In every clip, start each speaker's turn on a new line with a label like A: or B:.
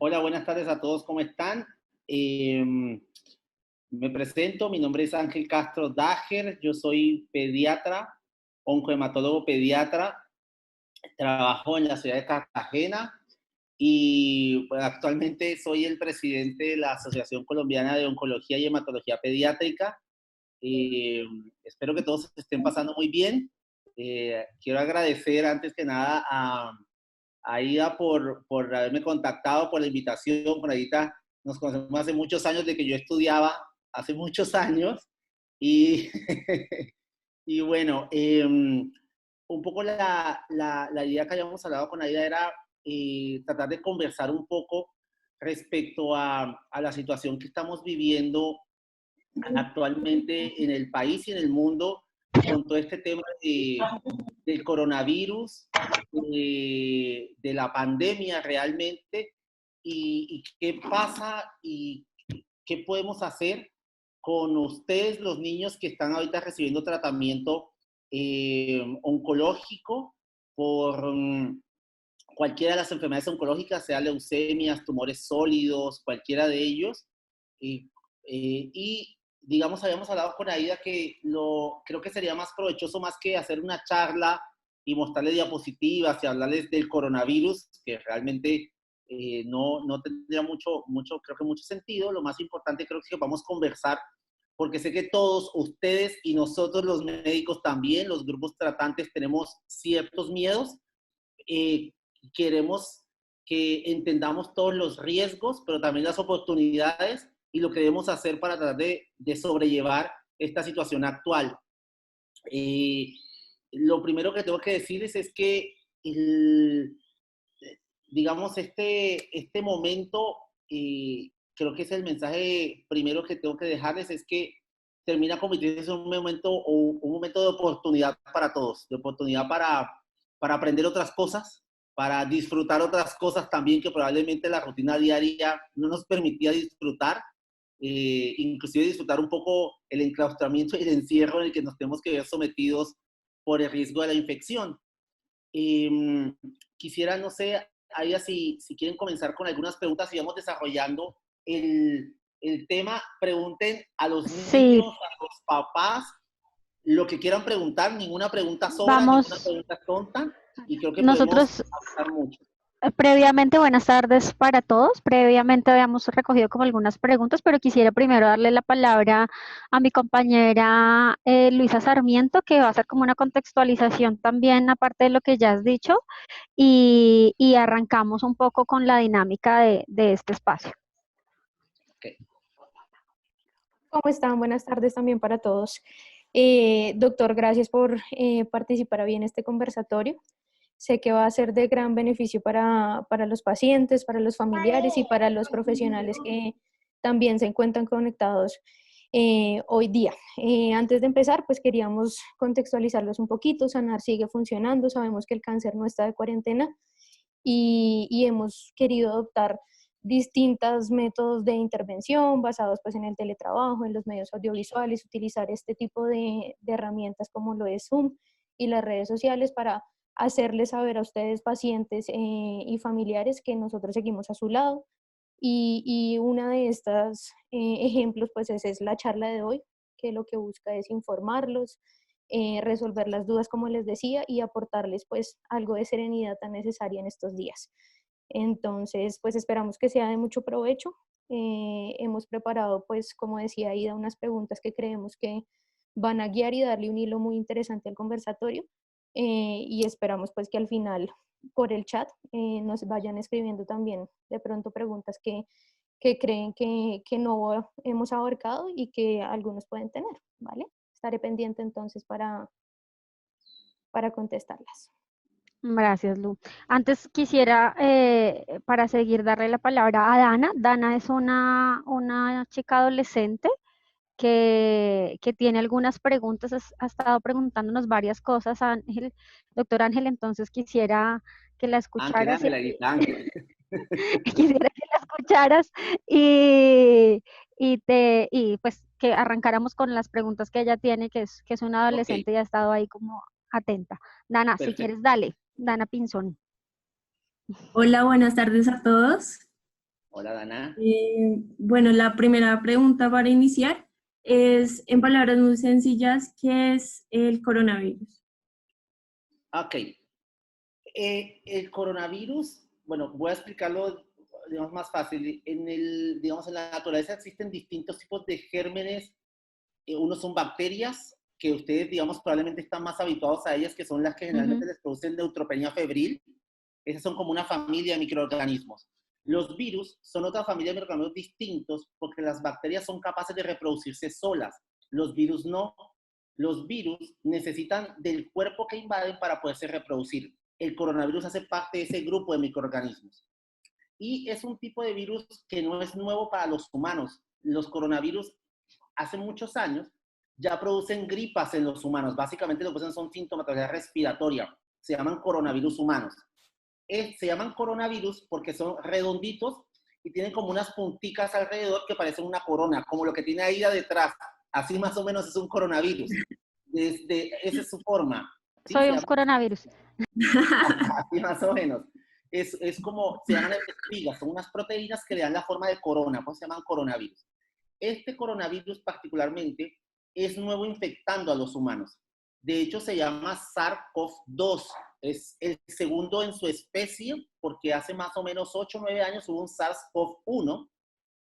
A: Hola, buenas tardes a todos, ¿cómo están? Em, Me presento, mi nombre es Ángel Castro Dager, yo soy pediatra, oncohematólogo pediatra, trabajo en la ciudad de Cartagena y pues, actualmente soy el presidente de la Asociación Colombiana de Oncología y Hematología Pediátrica. Espero que todos estén pasando muy bien. Quiero agradecer antes que nada a Ida por haberme contactado, por la invitación. Con Aida nos conocemos hace muchos años de que yo estudiaba, hace muchos años. Y, y bueno, un poco la idea que habíamos hablado con Aida era tratar de conversar un poco respecto a la situación que estamos viviendo actualmente en el país y en el mundo con todo este tema del coronavirus, de la pandemia realmente, y qué pasa y qué podemos hacer con ustedes, los niños que están ahorita recibiendo tratamiento oncológico por cualquiera de las enfermedades oncológicas, sea leucemias, tumores sólidos, cualquiera de ellos. Y digamos, habíamos hablado con Aida que creo que sería más provechoso más que hacer una charla y mostrarles diapositivas y hablarles del coronavirus, que realmente no tendría creo que mucho sentido. Lo más importante creo que vamos a conversar, porque sé que todos ustedes y nosotros los médicos también, los grupos tratantes, tenemos ciertos miedos. eh, Queremos que entendamos todos los riesgos, pero también las oportunidades y lo que debemos hacer para tratar de sobrellevar esta situación actual. Eh, lo primero que tengo que decirles es que, el, digamos, este momento, creo que es el mensaje primero que tengo que dejarles, es que termina convirtiéndose en un momento de oportunidad para todos, de oportunidad para aprender otras cosas, para disfrutar otras cosas también que probablemente la rutina diaria no nos permitía disfrutar, inclusive disfrutar un poco el enclaustramiento y el encierro en el que nos tenemos que ver sometidos por el riesgo de la infección. Eh, Quisiera, no sé, Aida, si quieren comenzar con algunas preguntas y vamos desarrollando el tema. Pregunten a los
B: Sí,
A: niños, a los papás, lo que quieran preguntar. Ninguna pregunta sobra, ninguna
B: vamos,
A: pregunta es tonta, y creo que podemos
B: nosotros
A: avanzar mucho.
B: previamente, buenas tardes para todos. Previamente habíamos recogido como algunas preguntas, pero quisiera primero darle la palabra a mi compañera Luisa Sarmiento, que va a hacer como una contextualización también, aparte de lo que ya has dicho, y arrancamos un poco con la dinámica de este espacio.
A: Okay.
C: ¿Cómo están? Buenas tardes también para todos. Doctor, gracias por participar hoy en este conversatorio. Sé que va a ser de gran beneficio para los pacientes, para los familiares y para los profesionales que también se encuentran conectados hoy día. Antes de empezar, pues queríamos contextualizarlos un poquito. Sanar sigue funcionando, sabemos que el cáncer no está de cuarentena y hemos querido adoptar distintos métodos de intervención basados pues en el teletrabajo, en los medios audiovisuales, utilizar este tipo de herramientas como lo es Zoom y las redes sociales para hacerles saber a ustedes, pacientes y familiares, que nosotros seguimos a su lado. Y una de estas ejemplos pues es la charla de hoy, que lo que busca es informarlos, resolver las dudas, como les decía, y aportarles pues algo de serenidad tan necesaria en estos días. Entonces, pues esperamos que sea de mucho provecho. Hemos preparado, pues, como decía Ida, unas preguntas que creemos que van a guiar y darle un hilo muy interesante al conversatorio. Y esperamos, pues, que al final, por el chat, nos vayan escribiendo también de pronto preguntas que creen que no hemos abarcado y que algunos pueden tener, ¿vale? Estaré pendiente entonces para contestarlas.
B: Gracias, Lu. Antes quisiera, para seguir, darle la palabra a Dana. Dana es una chica adolescente que tiene algunas preguntas, ha estado preguntándonos varias cosas a Ángel, doctor Ángel, entonces quisiera que la
A: Ángel,
B: escucharas,
A: Ángel, ahí está Ángel.
B: quisiera que la escucharas y pues que arrancáramos con las preguntas que ella tiene, que es una
A: Ok,
B: adolescente y ha estado ahí como atenta. Dana, si
A: perfecto.
B: quieres, dale. Dana Pinzón.
D: Hola, buenas tardes a todos.
A: Hola, Dana.
D: Bueno, la primera pregunta para iniciar es, en palabras muy sencillas, ¿qué es el coronavirus?
A: Ok. El coronavirus, bueno, voy a explicarlo, digamos, más fácil. Digamos, en la naturaleza existen distintos tipos de gérmenes. Unos son bacterias, que ustedes, digamos, probablemente están más habituados a ellas, que son las que generalmente les producen neutropenia febril. Esas son como una familia de microorganismos. Los virus son otra familia de microorganismos distintos porque las bacterias son capaces de reproducirse solas. Los virus no. Los virus necesitan del cuerpo que invaden para poderse reproducir. El coronavirus hace parte de ese grupo de microorganismos. Y es un tipo de virus que no es nuevo para los humanos. Los coronavirus hace muchos años ya producen gripas en los humanos. Básicamente lo que producen son sintomatología respiratoria. Se llaman coronavirus humanos. Se llaman coronavirus porque son redonditos y tienen como unas punticas alrededor que parecen una corona, como lo que tiene ahí detrás. Así más o menos es un coronavirus. Esa es su forma. ¿Sí?
B: Soy un coronavirus.
A: Así más o menos. Es como, se llaman espigas, son unas proteínas que le dan la forma de corona, pues se llaman coronavirus. Este coronavirus particularmente es nuevo infectando a los humanos. De hecho, se llama SARS-CoV-2. Es el segundo en su especie, porque hace más o menos 8 o 9 años hubo un SARS-CoV-1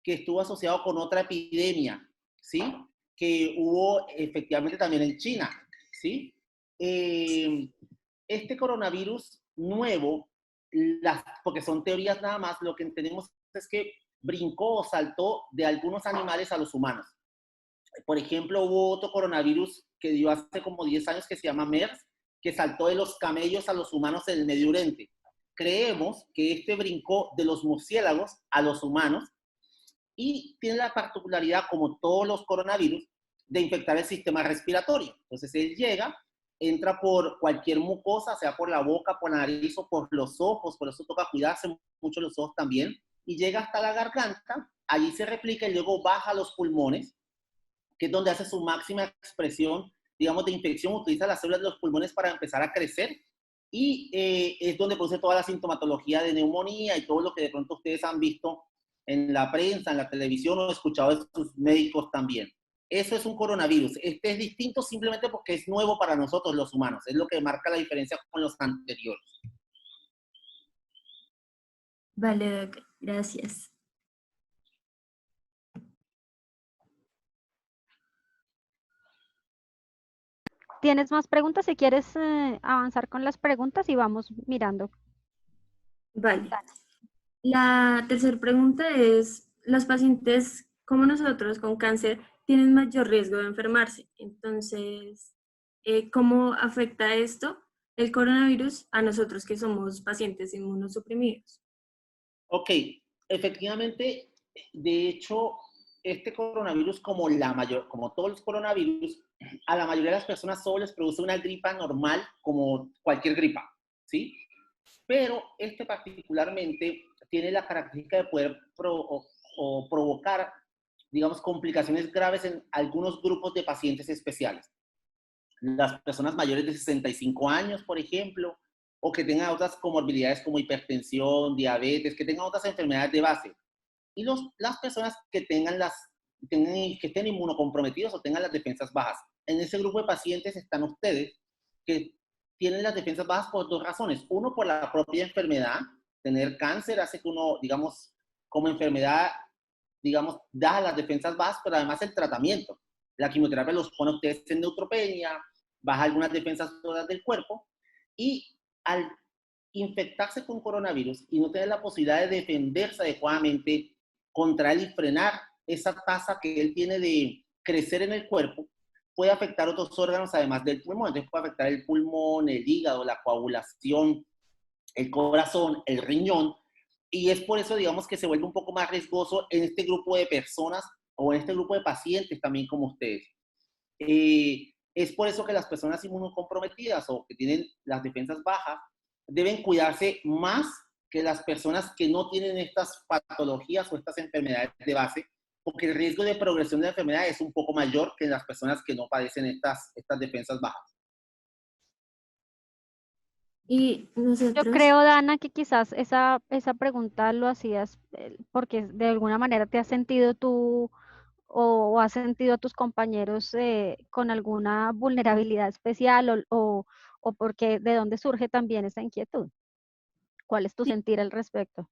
A: que estuvo asociado con otra epidemia, ¿sí? Que hubo efectivamente también en China, ¿sí? Este coronavirus nuevo, porque son teorías nada más, lo que entendemos es que brincó o saltó de algunos animales a los humanos. Por ejemplo, hubo otro coronavirus que dio hace como 10 años que se llama MERS, que saltó de los camellos a los humanos en el Medio Oriente. Creemos que este brincó de los murciélagos a los humanos y tiene la particularidad, como todos los coronavirus, de infectar el sistema respiratorio. Entonces él llega, entra por cualquier mucosa, sea por la boca, por la nariz o por los ojos, por eso toca cuidarse mucho los ojos también, y llega hasta la garganta, allí se replica y luego baja a los pulmones, que es donde hace su máxima expresión, digamos, de infección, utiliza las células de los pulmones para empezar a crecer, y es donde produce toda la sintomatología de neumonía y todo lo que de pronto ustedes han visto en la prensa, en la televisión o escuchado de sus médicos también. Eso es un coronavirus. Este es distinto simplemente porque es nuevo para nosotros los humanos. Es lo que marca la diferencia con los anteriores.
D: Vale, Doc, gracias.
B: ¿Tienes más preguntas? Si quieres avanzar con las preguntas y vamos mirando.
D: Vale. La tercera pregunta es, los pacientes como nosotros con cáncer tienen mayor riesgo de enfermarse. Entonces, ¿cómo afecta esto, el coronavirus, a nosotros que somos pacientes inmunosuprimidos?
A: Ok, efectivamente, de hecho, este coronavirus, como todos los coronavirus, a la mayoría de las personas solo les produce una gripa normal, como cualquier gripa, ¿sí? Pero este particularmente tiene la característica de poder provocar, digamos, complicaciones graves en algunos grupos de pacientes especiales. Las personas mayores de 65 años, por ejemplo, o que tengan otras comorbilidades como hipertensión, diabetes, que tengan otras enfermedades de base. Y las personas que estén inmunocomprometidos o tengan las defensas bajas. En ese grupo de pacientes están ustedes que tienen las defensas bajas por dos razones. Uno, por la propia enfermedad. Tener cáncer hace que uno, digamos, como enfermedad, digamos, da las defensas bajas, pero además el tratamiento. La quimioterapia los pone a ustedes en neutropenia, baja algunas defensas todas del cuerpo, y al infectarse con coronavirus y no tener la posibilidad de defenderse adecuadamente contra él y frenar esa tasa que él tiene de crecer en el cuerpo, puede afectar otros órganos además del pulmón. Entonces puede afectar el pulmón, el hígado, la coagulación, el corazón, el riñón, y es por eso, digamos, que se vuelve un poco más riesgoso en este grupo de personas o en este grupo de pacientes también como ustedes. Es por eso que las personas inmunocomprometidas o que tienen las defensas bajas deben cuidarse más que las personas que no tienen estas patologías o estas enfermedades de base, porque el riesgo de progresión de la enfermedad es un poco mayor que en las personas que no padecen estas defensas bajas.
D: Y
B: Yo
D: nosotros,
B: creo, Dana, que quizás esa pregunta lo hacías porque de alguna manera te has sentido tú o has sentido a tus compañeros con alguna vulnerabilidad especial o porque de dónde surge también esa inquietud. ¿Cuál es tu
D: sí,
B: sentir al respecto?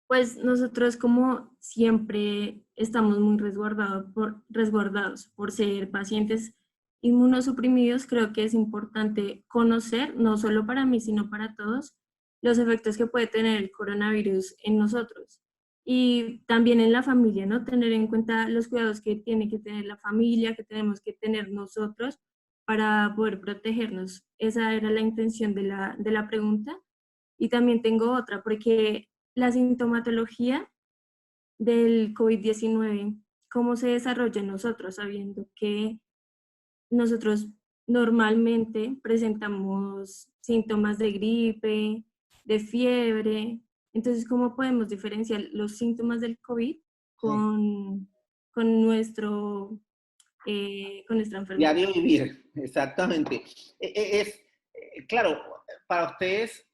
D: pues nosotros como siempre estamos muy resguardados por ser pacientes inmunosuprimidos, creo que es importante conocer, no solo para mí, sino para todos, los efectos que puede tener el coronavirus en nosotros. Y también en la familia, ¿no? Tener en cuenta los cuidados que tiene que tener la familia, que tenemos que tener nosotros para poder protegernos. Esa era la intención de la pregunta. Y también tengo otra, porque la sintomatología del COVID-19, ¿cómo se desarrolla en nosotros, sabiendo que nosotros normalmente presentamos síntomas de gripe, de fiebre? Entonces, ¿cómo podemos diferenciar los síntomas del COVID
A: Sí.
D: con, con, con nuestra enfermedad?
A: Diario vivir, exactamente. Claro, para ustedes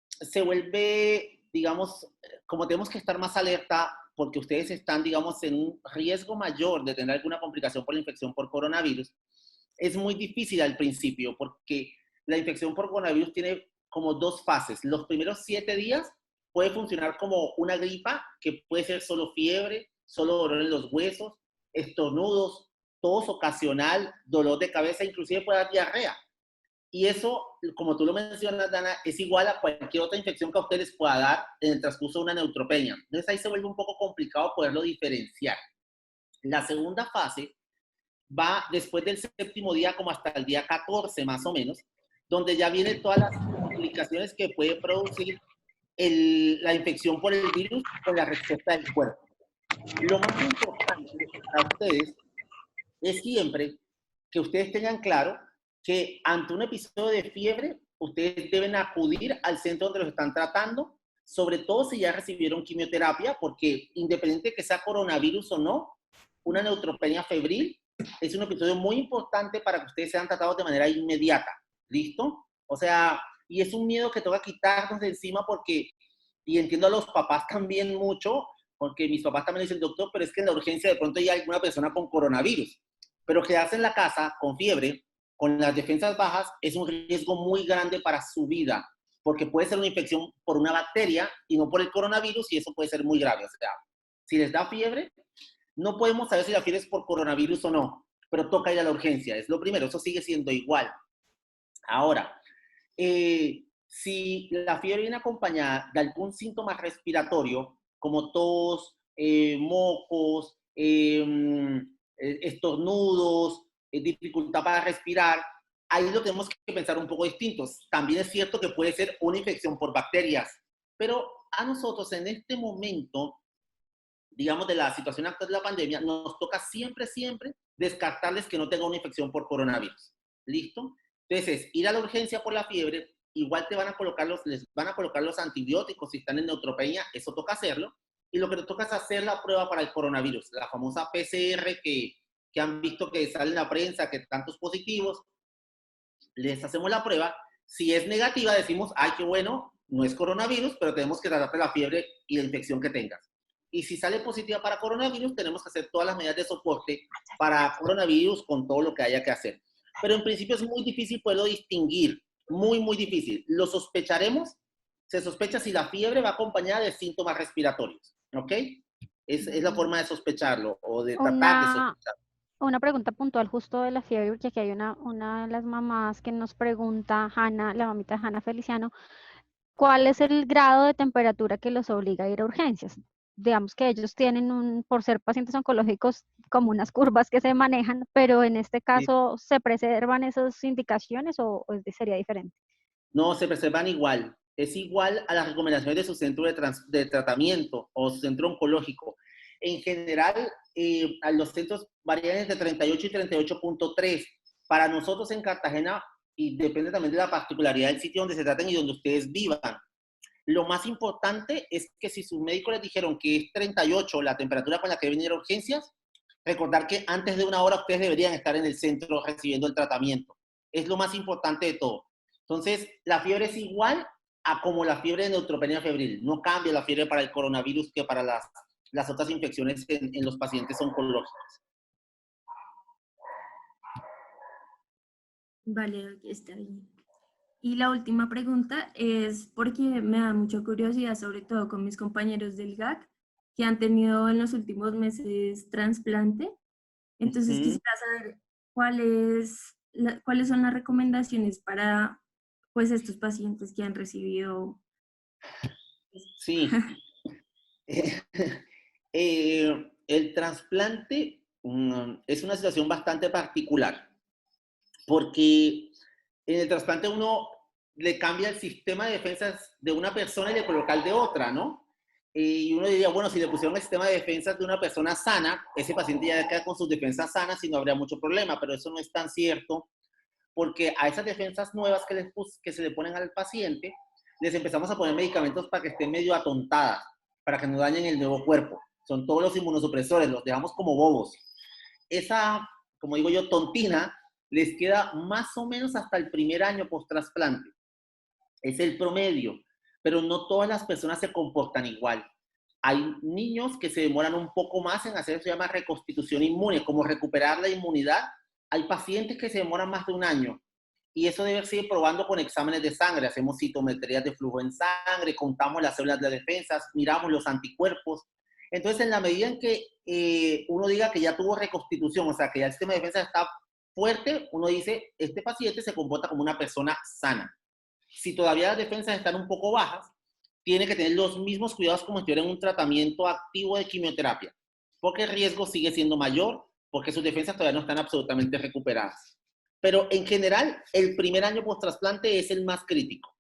A: se vuelve, digamos, como tenemos que estar más alerta porque ustedes están, digamos, en un riesgo mayor de tener alguna complicación por la infección por coronavirus, es muy difícil al principio porque la infección por coronavirus tiene como dos fases. Los primeros 7 días puede funcionar como una gripa, que puede ser solo fiebre, solo dolor en los huesos, estornudos, tos ocasional, dolor de cabeza, inclusive puede dar diarrea. Y eso, como tú lo mencionas, Dana, es igual a cualquier otra infección que a ustedes pueda dar en el transcurso de una neutropenia. Entonces ahí se vuelve un poco complicado poderlo diferenciar. La segunda fase va después del 7.º día como hasta el día 14 más o menos, donde ya vienen todas las complicaciones que puede producir la infección por el virus con la respuesta del cuerpo. Lo más importante para ustedes es siempre que ustedes tengan claro que ante un episodio de fiebre, ustedes deben acudir al centro donde los están tratando, sobre todo si ya recibieron quimioterapia, porque independiente de que sea coronavirus o no, una neutropenia febril es un episodio muy importante para que ustedes sean tratados de manera inmediata. ¿Listo? O sea, y es un miedo que toca quitarnos de encima porque, y entiendo a los papás también mucho, porque mis papás también dicen, doctor, pero es que en la urgencia de pronto hay alguna persona con coronavirus. Pero quedarse en la casa con fiebre, con las defensas bajas, es un riesgo muy grande para su vida, porque puede ser una infección por una bacteria y no por el coronavirus, y eso puede ser muy grave. O sea, si les da fiebre, no podemos saber si la fiebre es por coronavirus o no, pero toca ir a la urgencia, es lo primero, eso sigue siendo igual. Ahora, si la fiebre viene acompañada de algún síntoma respiratorio, como tos, mocos, estornudos, dificultad para respirar, ahí lo tenemos que pensar un poco distintos. También es cierto que puede ser una infección por bacterias, pero a nosotros en este momento, digamos, de la situación actual de la pandemia, nos toca siempre, siempre descartarles que no tenga una infección por coronavirus. ¿Listo? Entonces, ir a la urgencia por la fiebre, igual te van a colocar les van a colocar los antibióticos si están en neutropenia, eso toca hacerlo. Y lo que te toca es hacer la prueba para el coronavirus, la famosa PCR que han visto que sale en la prensa, que tantos positivos, les hacemos la prueba. Si es negativa, decimos, ay, qué bueno, no es coronavirus, pero tenemos que tratarte la fiebre y la infección que tengas. Y si sale positiva para coronavirus, tenemos que hacer todas las medidas de soporte para coronavirus con todo lo que haya que hacer. Pero en principio es muy difícil poderlo distinguir, muy, muy difícil. Lo sospecharemos, se sospecha si la fiebre va acompañada de síntomas respiratorios, ¿ok? Es la forma de sospecharlo o de tratar de
B: Una,
A: sospecharlo.
B: una pregunta puntual justo de la fiebre, porque aquí hay una de las mamás que nos pregunta, Hanna, la mamita de Hanna Feliciano, ¿cuál es el grado de temperatura que los obliga a ir a urgencias? Digamos que ellos tienen por ser pacientes oncológicos, como unas curvas que se manejan, pero en este caso, ¿se preservan esas indicaciones sería diferente?
A: No, se preservan igual. Es igual a las recomendaciones de su centro de tratamiento o su centro oncológico. En general, a los centros varían entre 38 y 38.3. Para nosotros en Cartagena, y depende también de la particularidad del sitio donde se traten y donde ustedes vivan, lo más importante es que si sus médicos les dijeron que es 38 la temperatura con la que deben ir a urgencias, recordar que antes de una hora ustedes deberían estar en el centro recibiendo el tratamiento. Es lo más importante de todo. Entonces, la fiebre es igual a como la fiebre de neutropenia febril. No cambia la fiebre para el coronavirus que para las otras infecciones en los pacientes oncológicos.
D: Vale, está bien. Y la última pregunta es porque me da mucha curiosidad, sobre todo con mis compañeros del GAC, que han tenido en los últimos meses trasplante. Entonces quisiera saber cuáles son las recomendaciones para pues estos pacientes que han recibido.
A: Sí. El trasplante es una situación bastante particular, porque en el trasplante uno le cambia el sistema de defensas de una persona y le coloca el de otra, ¿no? Y uno diría, bueno, si le pusieron el sistema de defensas de una persona sana, ese paciente ya queda con sus defensas sanas y no habría mucho problema, pero eso no es tan cierto, porque a esas defensas nuevas que se le ponen al paciente, les empezamos a poner medicamentos para que estén medio atontadas, para que no dañen el nuevo cuerpo. Son todos los inmunosupresores, los dejamos como bobos. Esa, como digo yo, tontina, les queda más o menos hasta el primer año post-trasplante. Es el promedio, pero no todas las personas se comportan igual. Hay niños que se demoran un poco más en hacer, eso se llama reconstitución inmune, como recuperar la inmunidad. Hay pacientes que se demoran más de un año y eso debe seguir probando con exámenes de sangre. Hacemos citometrías de flujo en sangre, contamos las células de defensas, miramos los anticuerpos. Entonces, en la medida en que uno diga que ya tuvo reconstitución, o sea, que ya el sistema de defensa está fuerte, uno dice, este paciente se comporta como una persona sana. Si todavía las defensas están un poco bajas, tiene que tener los mismos cuidados como si estuviera en un tratamiento activo de quimioterapia, porque el riesgo sigue siendo mayor, porque sus defensas todavía no están absolutamente recuperadas. Pero en general, el primer año post-trasplante es el más crítico.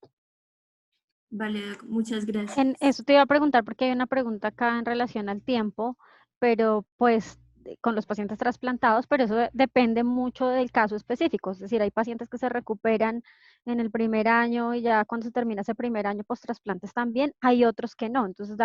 D: Vale, muchas gracias.
B: En eso te iba a preguntar porque hay una pregunta acá en relación al tiempo, pero pues con los pacientes trasplantados, pero eso depende mucho del caso específico. Es decir, hay pacientes que se recuperan en el primer año y ya cuando se termina ese primer año post-trasplantes también, hay otros que no. Entonces,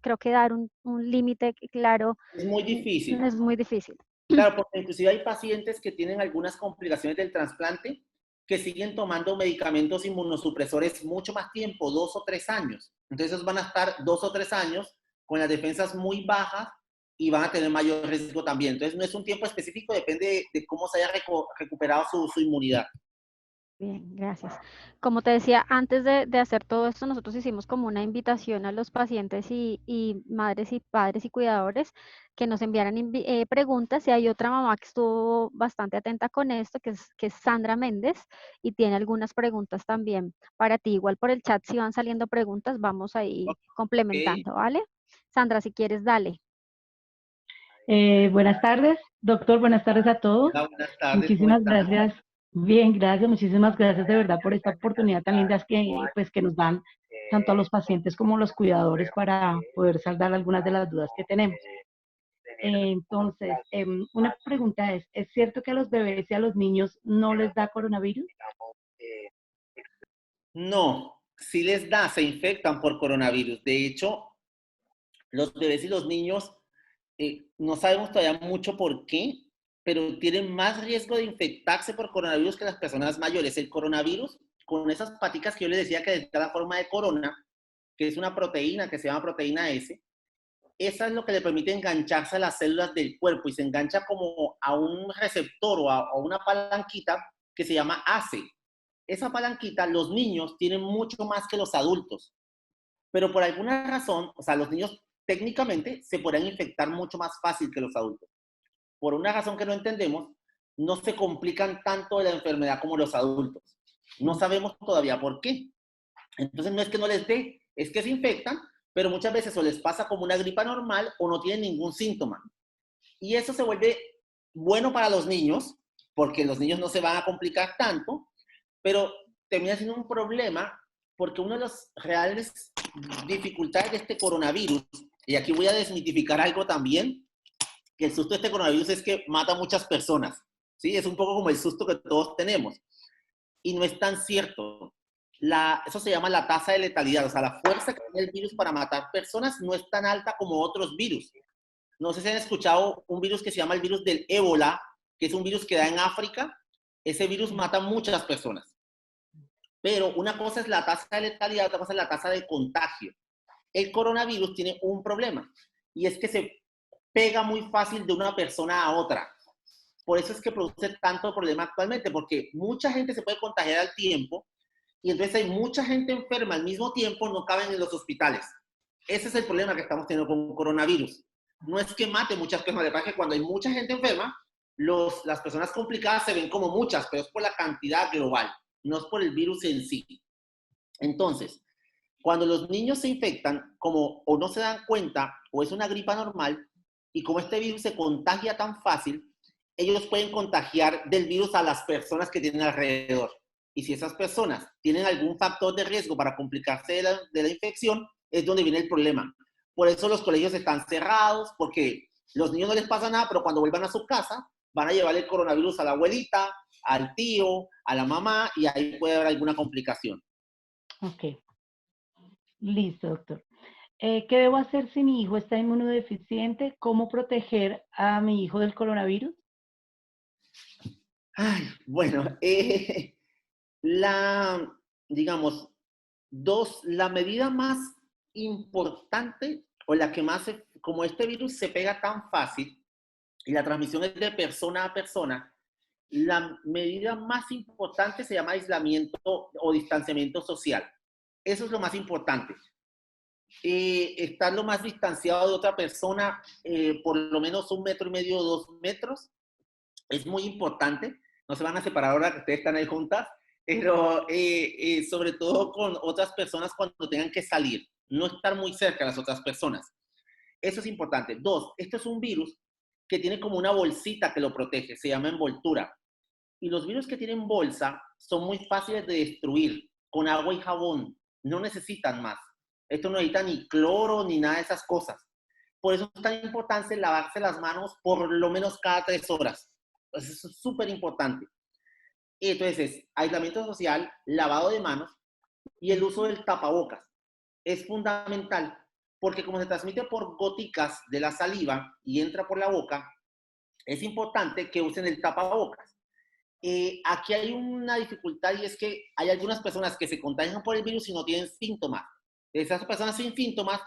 B: creo que dar un límite claro
A: es muy difícil.
B: Es muy difícil.
A: Claro, porque inclusive hay pacientes que tienen algunas complicaciones del trasplante que siguen tomando medicamentos inmunosupresores mucho más tiempo, 2 o 3 años. Entonces van a estar 2 o 3 años con las defensas muy bajas y van a tener mayor riesgo también. Entonces no es un tiempo específico, depende de cómo se haya recuperado su inmunidad.
B: Bien, gracias. Como te decía, antes de hacer todo esto, nosotros hicimos como una invitación a los pacientes y madres y padres y cuidadores que nos enviaran preguntas, y hay otra mamá que estuvo bastante atenta con esto, que es Sandra Méndez, y tiene algunas preguntas también para ti. Igual por el chat, si van saliendo preguntas, vamos ahí complementando, ¿vale? Sandra, si quieres, dale.
E: Buenas tardes, doctor, buenas tardes a todos.
A: Hola, buenas tardes.
E: Muchísimas gracias. Bien, gracias, muchísimas gracias de verdad por esta oportunidad tan linda que nos dan tanto a los pacientes como a los cuidadores para poder saldar algunas de las dudas que tenemos. Entonces, una pregunta ¿es cierto que a los bebés y a los niños no les da coronavirus?
A: No, sí les da, se infectan por coronavirus. De hecho, los bebés y los niños, no sabemos todavía mucho por qué, pero tienen más riesgo de infectarse por coronavirus que las personas mayores. El coronavirus, con esas paticas que yo les decía que está la forma de corona, que es una proteína que se llama proteína S, esa es lo que le permite engancharse a las células del cuerpo y se engancha como a un receptor o a una palanquita que se llama ACE. Esa palanquita los niños tienen mucho más que los adultos, pero por alguna razón, o sea, los niños técnicamente se podrán infectar mucho más fácil que los adultos. Por una razón que no entendemos, no se complican tanto de la enfermedad como los adultos. No sabemos todavía por qué. Entonces no es que no les dé, es que se infectan, pero muchas veces o les pasa como una gripa normal o no tienen ningún síntoma. Y eso se vuelve bueno para los niños, porque los niños no se van a complicar tanto, pero termina siendo un problema porque una de las reales dificultades de este coronavirus, y aquí voy a desmitificar algo también, que el susto de este coronavirus es que mata a muchas personas, ¿sí? Es un poco como el susto que todos tenemos. Y no es tan cierto. Eso se llama la tasa de letalidad, o sea, la fuerza que tiene el virus para matar personas no es tan alta como otros virus. No sé si han escuchado un virus que se llama el virus del ébola, que es un virus que da en África. Ese virus mata a muchas personas. Pero una cosa es la tasa de letalidad, otra cosa es la tasa de contagio. El coronavirus tiene un problema, y es que se pega muy fácil de una persona a otra. Por eso es que produce tanto problema actualmente, porque mucha gente se puede contagiar al tiempo, y entonces hay mucha gente enferma al mismo tiempo, no caben en los hospitales. Ese es el problema que estamos teniendo con coronavirus. No es que mate muchas personas, de verdad que cuando hay mucha gente enferma, las personas complicadas se ven como muchas, pero es por la cantidad global, no es por el virus en sí. Entonces, cuando los niños se infectan, como o no se dan cuenta, o es una gripa normal, y como este virus se contagia tan fácil, ellos pueden contagiar del virus a las personas que tienen alrededor. Y si esas personas tienen algún factor de riesgo para complicarse de la infección, es donde viene el problema. Por eso los colegios están cerrados, porque los niños no les pasa nada, pero cuando vuelvan a su casa, van a llevar el coronavirus a la abuelita, al tío, a la mamá, y ahí puede haber alguna complicación.
E: Ok, listo, doctor. ¿Qué debo hacer si mi hijo está inmunodeficiente? ¿Cómo proteger a mi hijo del coronavirus?
A: Ay, bueno, digamos, la medida más importante o la que más, como este virus se pega tan fácil y la transmisión es de persona a persona, la medida más importante se llama aislamiento o distanciamiento social. Eso es lo más importante. Estar lo más distanciado de otra persona, por lo menos 1,5 metros, 2 metros, es muy importante. No se van a separar ahora que ustedes están ahí juntas, pero sobre todo con otras personas cuando tengan que salir, no estar muy cerca de las otras personas. Eso es importante. 2, esto es un virus que tiene como una bolsita que lo protege, se llama envoltura. Y los virus que tienen bolsa son muy fáciles de destruir con agua y jabón, no necesitan más. Esto no necesita ni cloro ni nada de esas cosas. Por eso es tan importante lavarse las manos por lo menos cada 3 horas. Eso es súper importante. Entonces, aislamiento social, lavado de manos y el uso del tapabocas. Es fundamental porque como se transmite por goticas de la saliva y entra por la boca, es importante que usen el tapabocas. Aquí hay una dificultad y es que hay algunas personas que se contagian por el virus y no tienen síntomas. Esas personas sin síntomas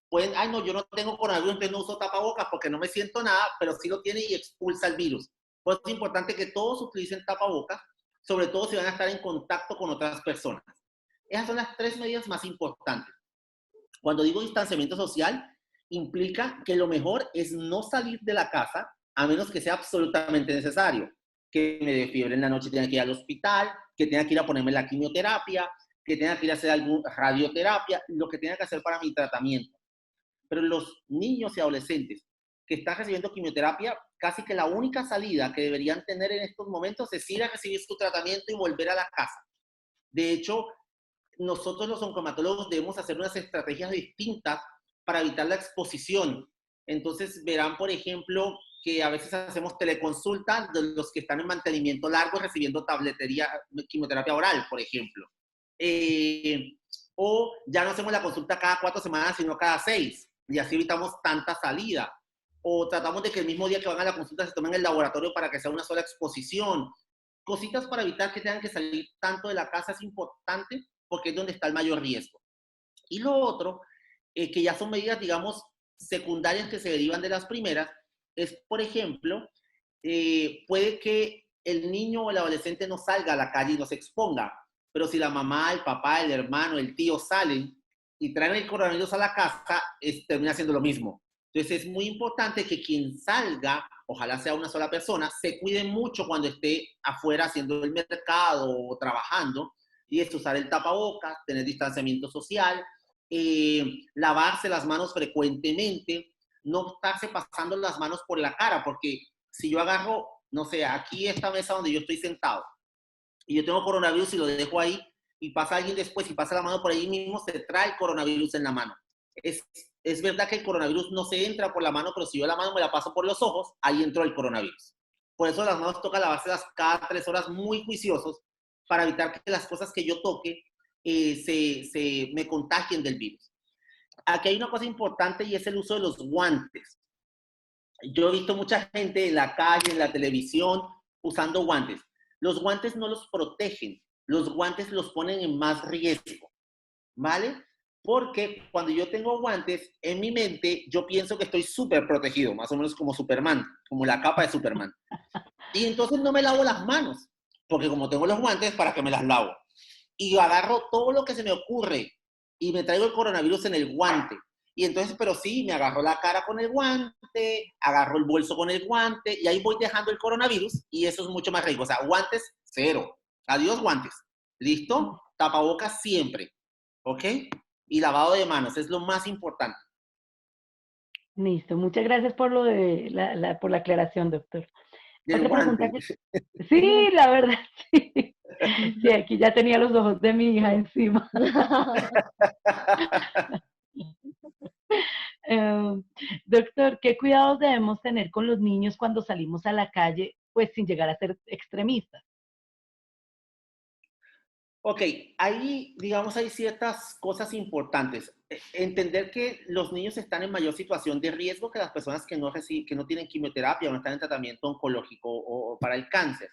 A: pueden, ay no, yo no tengo coronavirus, entonces no uso tapabocas porque no me siento nada, pero sí lo tiene y expulsa el virus. Pues es importante que todos utilicen tapabocas, sobre todo si van a estar en contacto con otras personas. Esas son las 3 medidas más importantes. Cuando digo distanciamiento social, implica que lo mejor es no salir de la casa a menos que sea absolutamente necesario. Que me dé fiebre en la noche, tenga que ir al hospital, que tenga que ir a ponerme la quimioterapia, que tenga que ir a hacer alguna radioterapia, lo que tenga que hacer para mi tratamiento. Pero los niños y adolescentes que están recibiendo quimioterapia, casi que la única salida que deberían tener en estos momentos es ir a recibir su tratamiento y volver a la casa. De hecho, nosotros los oncomatólogos debemos hacer unas estrategias distintas para evitar la exposición. Entonces verán, por ejemplo, que a veces hacemos teleconsultas de los que están en mantenimiento largo recibiendo quimioterapia oral, por ejemplo. O ya no hacemos la consulta cada 4 semanas, sino cada 6, y así evitamos tanta salida. O tratamos de que el mismo día que van a la consulta se tomen el laboratorio para que sea una sola exposición. Cositas para evitar que tengan que salir tanto de la casa es importante porque es donde está el mayor riesgo. Y lo otro, que ya son medidas, digamos, secundarias que se derivan de las primeras, es, por ejemplo, puede que el niño o el adolescente no salga a la calle y no se exponga, pero si la mamá, el papá, el hermano, el tío salen y traen el coronavirus a la casa, termina siendo lo mismo. Entonces es muy importante que quien salga, ojalá sea una sola persona, se cuide mucho cuando esté afuera haciendo el mercado o trabajando, y es usar el tapabocas, tener distanciamiento social, lavarse las manos frecuentemente, no estarse pasando las manos por la cara, porque si yo agarro, no sé, aquí esta mesa donde yo estoy sentado, y yo tengo coronavirus y lo dejo ahí, y pasa alguien después y pasa la mano por ahí mismo, se trae el coronavirus en la mano. Es verdad que el coronavirus no se entra por la mano, pero si yo la mano me la paso por los ojos, ahí entró el coronavirus. Por eso las manos toca lavárselas cada 3 horas muy juiciosos para evitar que las cosas que yo toque me contagien del virus. Aquí hay una cosa importante y es el uso de los guantes. Yo he visto mucha gente en la calle, en la televisión, usando guantes. Los guantes no los protegen. los guantes los ponen en más riesgo, ¿vale? Porque cuando yo tengo guantes, en mi mente yo pienso que estoy súper protegido, más o menos como Superman, como la capa de Superman. Y entonces no me lavo las manos, porque como tengo los guantes, ¿para qué me las lavo? Y agarro todo lo que se me ocurre y me traigo el coronavirus en el guante. Y entonces, pero sí, me agarro la cara con el guante, agarro el bolso con el guante y ahí voy dejando el coronavirus y eso es mucho más riesgo. O sea, guantes, cero. Adiós, guantes. ¿Listo? Tapabocas siempre. ¿Ok? Y lavado de manos, es lo más importante.
E: Listo, muchas gracias por lo de por la aclaración, doctor.
A: Del
E: Otra pregunta
A: guante.
E: que... Sí, la verdad, sí. Sí, aquí ya tenía los ojos de mi hija encima. Eh, doctor, ¿qué cuidados debemos tener con los niños cuando salimos a la calle, pues sin llegar a ser extremistas?
A: Ok, ahí, digamos, hay ciertas cosas importantes. Entender que los niños están en mayor situación de riesgo que las personas que no tienen quimioterapia o no están en tratamiento oncológico o para el cáncer.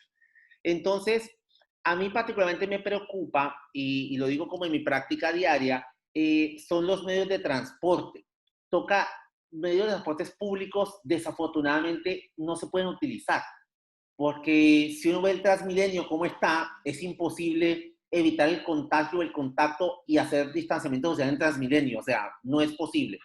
A: Entonces, a mí particularmente me preocupa, y lo digo como en mi práctica diaria, son los medios de transporte. Toca, medios de transportes públicos, desafortunadamente, no se pueden utilizar, porque si uno ve el Transmilenio como está, es imposible evitar el contagio, el contacto y hacer distanciamiento social en Transmilenio, o sea, no es posible.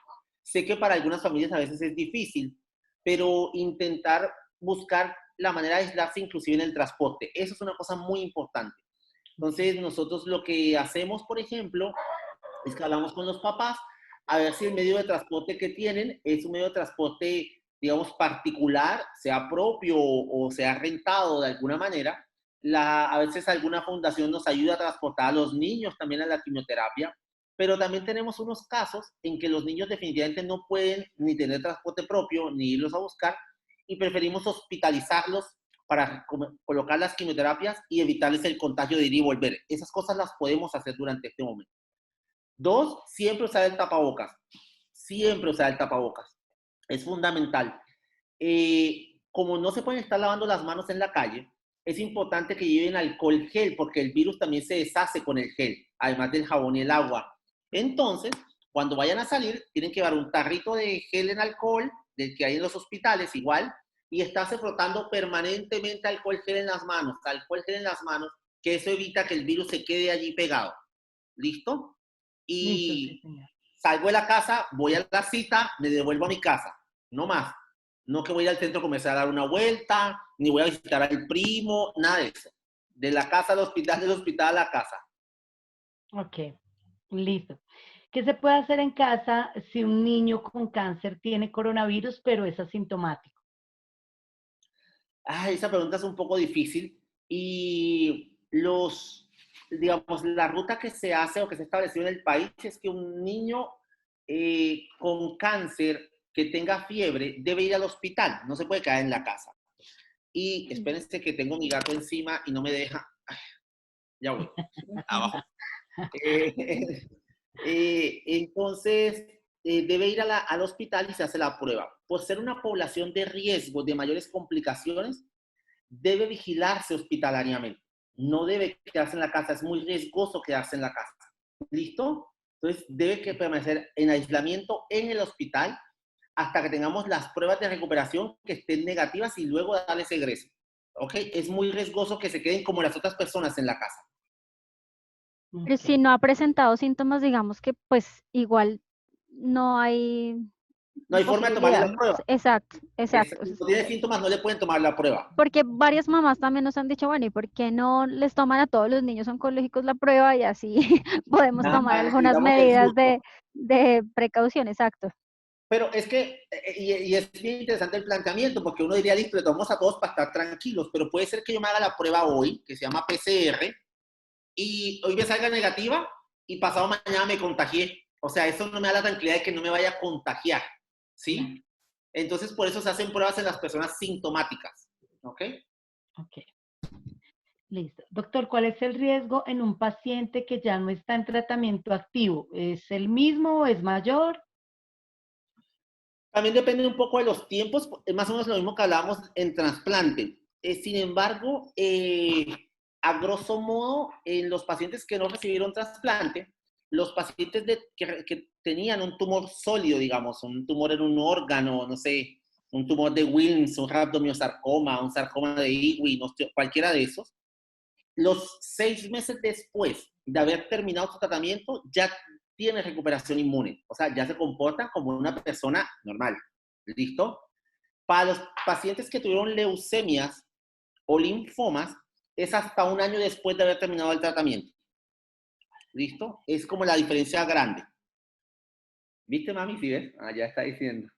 A: Sé que para algunas familias a veces es difícil, pero intentar buscar la manera de aislarse inclusive en el transporte, eso es una cosa muy importante. Entonces, nosotros lo que hacemos, por ejemplo, es que hablamos con los papás a ver si el medio de transporte que tienen es un medio de transporte, digamos, particular, sea propio o sea rentado de alguna manera. A veces alguna fundación nos ayuda a transportar a los niños también a la quimioterapia, pero también tenemos unos casos en que los niños definitivamente no pueden ni tener transporte propio ni irlos a buscar y preferimos hospitalizarlos para colocar las quimioterapias y evitarles el contagio de ir y volver. Esas cosas las podemos hacer durante este momento. Dos, siempre usar el tapabocas. Siempre usar el tapabocas. Es fundamental. Como no se pueden estar lavando las manos en la calle, es importante que lleven alcohol gel, porque el virus también se deshace con el gel, además del jabón y el agua. Entonces, cuando vayan a salir, tienen que llevar un tarrito de gel en alcohol, del que hay en los hospitales igual, y estarse frotando permanentemente alcohol gel en las manos, que eso evita que el virus se quede allí pegado. ¿Listo?
E: Listo, sí,
A: Y
E: señor.
A: salgo de la casa, voy a la cita, me devuelvo a mi casa, no más. No que voy al centro comercial a dar una vuelta, ni voy a visitar al primo, nada de eso. De la casa al hospital, del hospital a la casa.
E: Ok, listo. ¿Qué se puede hacer en casa si un niño con cáncer tiene coronavirus, pero es asintomático?
A: Esa pregunta es un poco difícil y digamos, la ruta que se hace o que se ha establecido en el país es que un niño con cáncer que tenga fiebre debe ir al hospital, no se puede quedar en la casa. Y espérense que tengo mi gato encima y no me deja. Ay, ya voy, abajo. Entonces, debe ir al hospital y se hace la prueba. Por ser una población de riesgo de mayores complicaciones, debe vigilarse hospitalariamente. No debe quedarse en la casa, es muy riesgoso quedarse en la casa. ¿Listo? Entonces, debe que permanecer en aislamiento en el hospital hasta que tengamos las pruebas de recuperación que estén negativas y luego darles egreso. ¿Ok? Es muy riesgoso que se queden como las otras personas en la casa.
B: Pero
E: Ok.
B: si no ha presentado síntomas, digamos que pues igual no hay
A: No hay forma de tomarle
B: posibilidad.
A: la prueba.
B: Exacto, exacto.
A: Si no tiene síntomas, no le pueden tomar la prueba.
B: Porque varias mamás también nos han dicho, bueno, ¿y por qué no les toman a todos los niños oncológicos la prueba y así podemos tomar algunas
A: Necesitamos el
B: medidas
A: susto.
B: de precaución? Exacto.
A: Pero es que, y es bien interesante el planteamiento, porque uno diría, listo, le tomamos a todos para estar tranquilos, pero puede ser que yo me haga la prueba hoy, que se llama PCR, y hoy me salga negativa, y pasado mañana me contagié. O sea, eso no me da la tranquilidad de que no me vaya a contagiar, ¿sí?
E: Claro.
A: Entonces, por eso se hacen pruebas en las personas sintomáticas, ¿ok?
E: Ok, listo. Doctor, ¿cuál es el riesgo en un paciente que ya no está en tratamiento activo? ¿Es el mismo o es mayor?
A: También depende un poco de los tiempos, es más o menos lo mismo que hablábamos en trasplante. Sin embargo, a grosso modo, en los pacientes que no recibieron trasplante, los pacientes que tenían un tumor sólido, digamos, un tumor en un órgano, no sé, un tumor de Wilms, un rhabdomyosarcoma, un sarcoma de Ewing, cualquiera de esos, los 6 meses después de haber terminado su tratamiento, ya tiene recuperación inmune. O sea, ya se comportan como una persona normal. ¿Listo? Para los pacientes que tuvieron leucemias o linfomas, es hasta 1 año después de haber terminado el tratamiento. ¿Listo? Es como la diferencia grande. ¿Viste, mami? ¿Sí ves? Ah, ya está diciendo.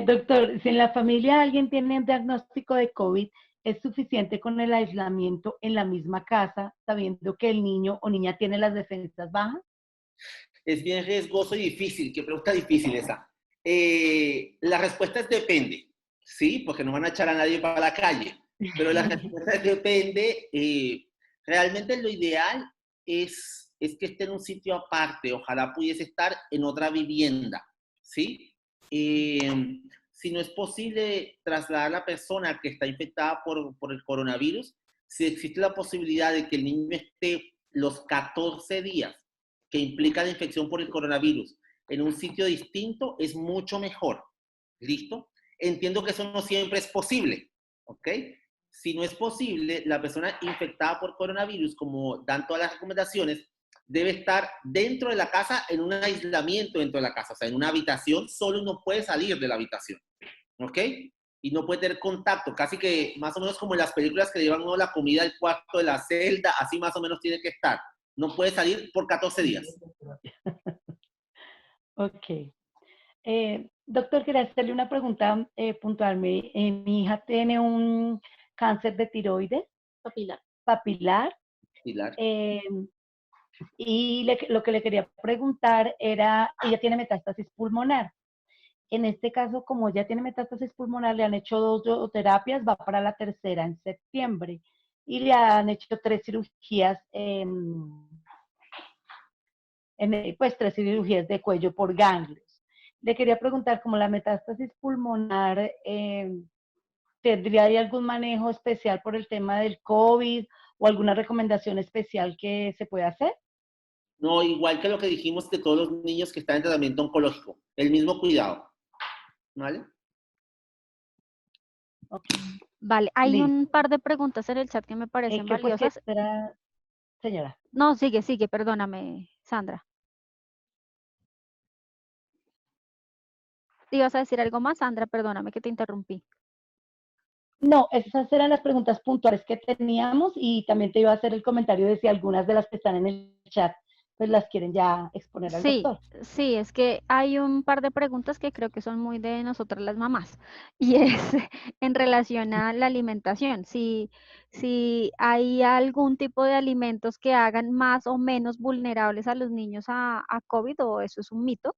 E: Doctor, si en la familia alguien tiene un diagnóstico de COVID, ¿es suficiente con el aislamiento en la misma casa, sabiendo que el niño o niña tiene las defensas bajas?
A: Es bien riesgoso y difícil. Qué pregunta difícil esa. La respuesta es depende, ¿sí? Porque no van a echar a nadie para la calle. Pero la respuesta es depende. Realmente lo ideal es que esté en un sitio aparte. Ojalá pudiese estar en otra vivienda, ¿sí? Si no es posible trasladar a la persona que está infectada por el coronavirus, si existe la posibilidad de que el niño esté los 14 días que implica la infección por el coronavirus en un sitio distinto, es mucho mejor. ¿Listo? Entiendo que eso no siempre es posible, ¿ok? Si no es posible, la persona infectada por coronavirus, como dan todas las recomendaciones, debe estar dentro de la casa en un aislamiento dentro de la casa, o sea, en una habitación solo y no puede salir de la habitación, ¿ok? Y no puede tener contacto, casi que más o menos como en las películas que llevan ¿no? la comida al cuarto de la celda, así más o menos tiene que estar. No puede salir por 14 días.
E: Ok. Doctor, quería hacerle una pregunta puntual. Mi hija tiene un cáncer de tiroides papilar
A: Pilar.
E: y lo que le quería preguntar era, ella tiene metástasis pulmonar. En este caso, como ya tiene metástasis pulmonar, le han hecho 2 terapias, va para la tercera en septiembre, y le han hecho 3 cirugías, pues 3 cirugías de cuello por ganglios. Le quería preguntar, como la metástasis pulmonar, ¿tendría ahí algún manejo especial por el tema del COVID o alguna recomendación especial que se pueda hacer?
A: No, igual que lo que dijimos de todos los niños que están en tratamiento oncológico, el mismo cuidado, ¿vale?
E: Ok,
B: Vale, hay
E: listo.
B: un par de preguntas en el chat que me parecen
E: ¿Qué pues que
B: valiosas.
E: espera, señora?
B: No, sigue, perdóname, Sandra. ¿Te ibas a decir algo más, Sandra? Perdóname que te interrumpí.
E: No, esas eran las preguntas puntuales que teníamos y también te iba a hacer el comentario de si algunas de las que están en el chat pues las quieren ya exponer al
B: Sí,
E: doctor.
B: sí, es que hay un par de preguntas que creo que son muy de nosotras las mamás y es en relación a la alimentación. Si hay algún tipo de alimentos que hagan más o menos vulnerables a los niños a COVID o eso es un mito.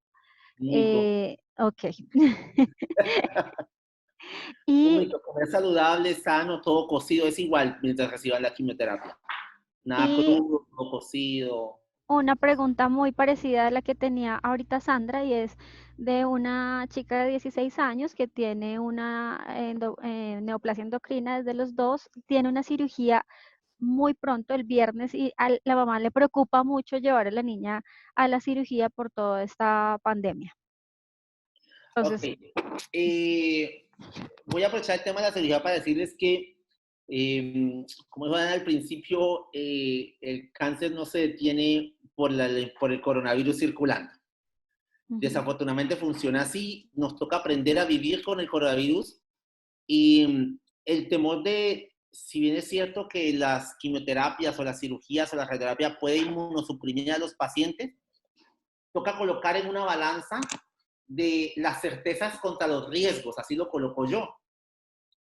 A: Un mito.
B: Ok.
A: Un
B: Y
A: mito. Comer saludable, sano, todo cocido, es igual mientras reciban la quimioterapia. Nada
B: Y
A: crudo, todo cocido.
B: una pregunta muy parecida a la que tenía ahorita Sandra y es de una chica de 16 años que tiene una neoplasia endocrina desde los 2, tiene una cirugía muy pronto el viernes y a la mamá le preocupa mucho llevar a la niña a la cirugía por toda esta pandemia.
A: Ok.
B: Entonces,
A: Voy a aprovechar el tema de la cirugía para decirles que, como dijo Ana al principio, el cáncer no se detiene por el coronavirus circulando. Desafortunadamente funciona así. Nos toca aprender a vivir con el coronavirus y el temor de, si bien es cierto que las quimioterapias o las cirugías o la radioterapia puede inmunosuprimir a los pacientes, toca colocar en una balanza de las certezas contra los riesgos, así lo coloco yo.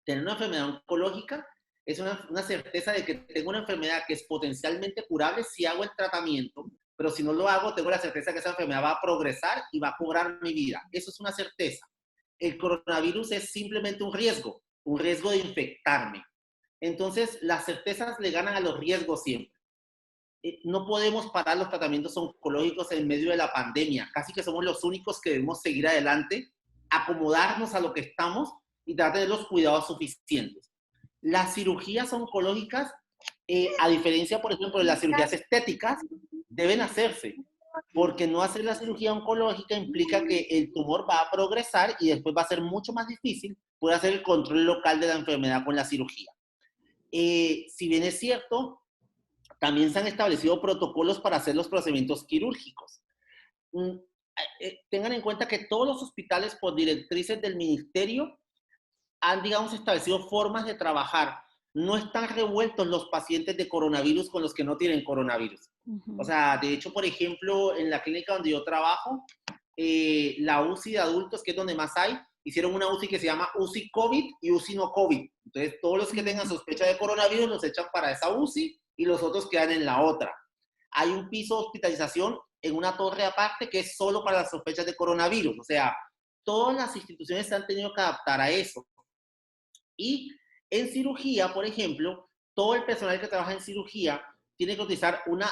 A: Tener una enfermedad oncológica es una certeza de que tengo una enfermedad que es potencialmente curable si hago el tratamiento, pero si no lo hago, tengo la certeza que esa enfermedad va a progresar y va a cobrar mi vida. Eso es una certeza. El coronavirus es simplemente un riesgo de infectarme. Entonces, las certezas le ganan a los riesgos siempre. No podemos parar los tratamientos oncológicos en medio de la pandemia. Casi que somos los únicos que debemos seguir adelante, acomodarnos a lo que estamos y tratar de tener los cuidados suficientes. Las cirugías oncológicas, a diferencia, por ejemplo, de las cirugías estéticas, deben hacerse, porque no hacer la cirugía oncológica implica que el tumor va a progresar y después va a ser mucho más difícil poder hacer el control local de la enfermedad con la cirugía. Si bien es cierto, también se han establecido protocolos para hacer los procedimientos quirúrgicos. Tengan en cuenta que todos los hospitales, por directrices del ministerio, han, digamos, establecido formas de trabajar. No están revueltos los pacientes de coronavirus con los que no tienen coronavirus. O sea, de hecho, por ejemplo, en la clínica donde yo trabajo, la UCI de adultos, que es donde más hay, hicieron una UCI que se llama UCI COVID y UCI no COVID. Entonces, todos los que tengan sospecha de coronavirus los echan para esa UCI y los otros quedan en la otra. Hay un piso de hospitalización en una torre aparte que es solo para las sospechas de coronavirus. O sea, todas las instituciones se han tenido que adaptar a eso. Y en cirugía, por ejemplo, todo el personal que trabaja en cirugía tiene que utilizar una,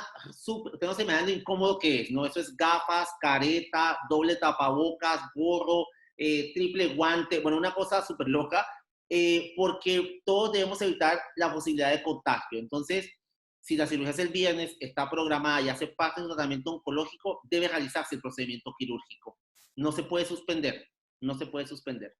A: no se me da lo incómodo que es, ¿no? Eso es gafas, careta, doble tapabocas, gorro, triple guante, bueno, una cosa súper loca, porque todos debemos evitar la posibilidad de contagio. Entonces, si la cirugía es el viernes, está programada y hace parte de un tratamiento oncológico, debe realizarse el procedimiento quirúrgico. No se puede suspender, no se puede suspender.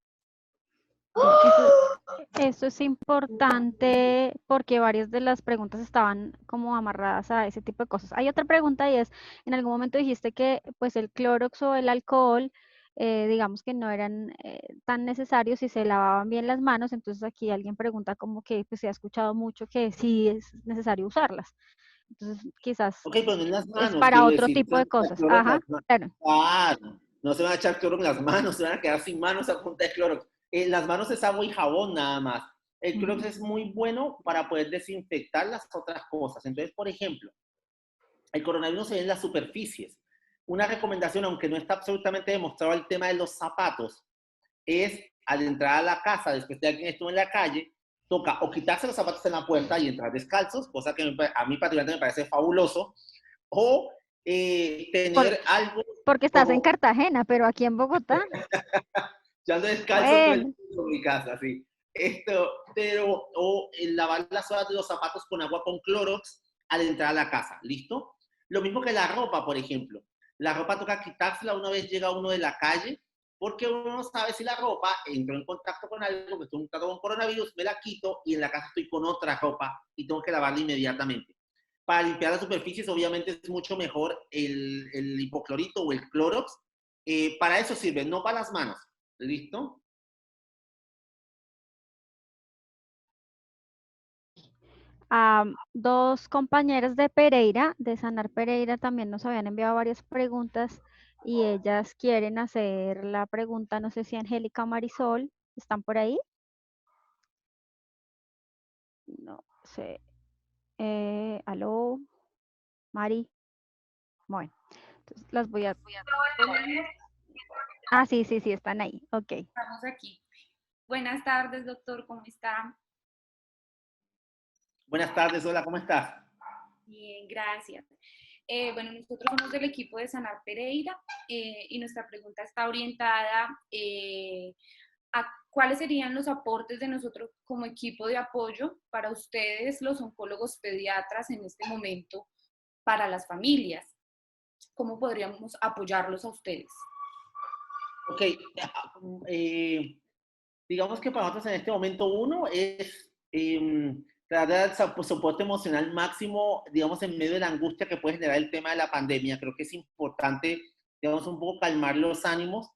B: Eso es importante porque varias de las preguntas estaban como amarradas a ese tipo de cosas. Hay otra pregunta y es, en algún momento dijiste que pues el Clorox o el alcohol, digamos que no eran tan necesarios si se lavaban bien las manos, entonces aquí alguien pregunta como que pues se ha escuchado mucho que sí es necesario usarlas. Entonces quizás
A: Ok, pero no en las
B: es
A: manos,
B: para
A: quiero
B: otro
A: decir,
B: tipo de cosas. Ajá, claro.
A: claro. No se van a echar cloro en las manos, se van a quedar sin manos a punta de Clorox. Las manos es agua y jabón nada más. El Clorox es muy bueno para poder desinfectar las otras cosas. Entonces, por ejemplo, el coronavirus se ve en las superficies. Una recomendación, aunque no está absolutamente demostrado el tema de los zapatos, es al entrar a la casa, después de alguien estuvo en la calle, toca o quitarse los zapatos en la puerta y entrar descalzos, cosa que a mí particularmente me parece fabuloso, o tener algo
B: Porque estás en
A: como...
B: Cartagena, pero aquí en Bogotá.
A: Yo ando descalzo todo el
B: Bueno.
A: tiempo en mi casa, sí. Pero, o lavar las suelas de los zapatos con agua con Clorox al entrar a la casa, ¿listo? Lo mismo que la ropa, por ejemplo. La ropa toca quitársela una vez llega uno de la calle, porque uno no sabe si la ropa entró en contacto con algo, que estoy en contacto con coronavirus, me la quito y en la casa estoy con otra ropa y tengo que lavarla inmediatamente. Para limpiar las superficies, obviamente es mucho mejor el hipoclorito o el Clorox. Para eso sirve, no para las manos. ¿Listo?
B: Dos compañeras de Pereira, de Sanar Pereira, también nos habían enviado varias preguntas y ellas quieren hacer la pregunta, no sé si Angélica o Marisol, ¿están por ahí? No sé. ¿Aló? Mari. Bueno, entonces las voy a... Ah, sí, están ahí. Ok.
F: Estamos aquí. Buenas tardes, doctor, ¿cómo está?
A: Buenas tardes, hola, ¿cómo estás?
F: Bien, gracias. Bueno, nosotros somos del equipo de Sanar Pereira y nuestra pregunta está orientada a cuáles serían los aportes de nosotros como equipo de apoyo para ustedes, los oncólogos pediatras, en este momento, para las familias. ¿Cómo podríamos apoyarlos a ustedes?
A: Ok, digamos que para nosotros en este momento uno es tratar de soporte emocional máximo, digamos, en medio de la angustia que puede generar el tema de la pandemia. Creo que es importante, digamos, un poco calmar los ánimos,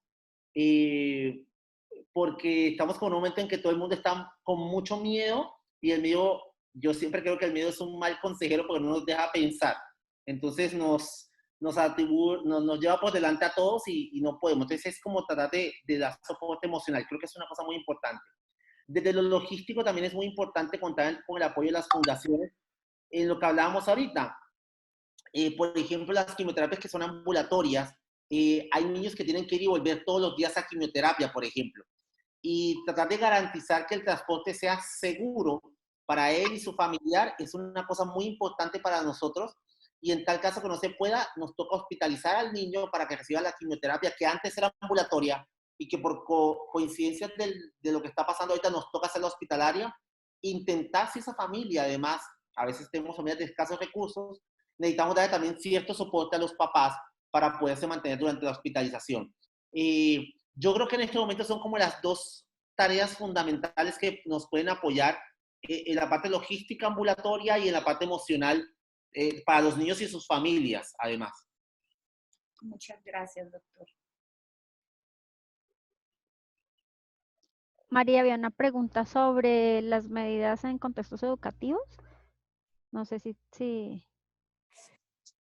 A: porque estamos con un momento en que todo el mundo está con mucho miedo y el miedo, yo siempre creo que el miedo es un mal consejero porque no nos deja pensar. Entonces nos lleva por delante a todos y no podemos. Entonces es como tratar de dar soporte emocional. Creo que es una cosa muy importante. Desde lo logístico también es muy importante contar con el apoyo de las fundaciones en lo que hablábamos ahorita. Por ejemplo, las quimioterapias que son ambulatorias, hay niños que tienen que ir y volver todos los días a quimioterapia, por ejemplo. Y tratar de garantizar que el transporte sea seguro para él y su familiar es una cosa muy importante para nosotros. Y en tal caso que no se pueda, nos toca hospitalizar al niño para que reciba la quimioterapia que antes era ambulatoria y que por coincidencia de lo que está pasando ahorita nos toca hacer la hospitalaria, intentar si esa familia, además, a veces tenemos familias de escasos recursos, necesitamos darle también cierto soporte a los papás para poderse mantener durante la hospitalización. Yo creo que en este momento son como las dos tareas fundamentales que nos pueden apoyar en la parte logística ambulatoria y en la parte emocional para los niños y sus familias, además.
F: Muchas gracias, doctor.
B: María, había una pregunta sobre las medidas en contextos educativos. No sé si...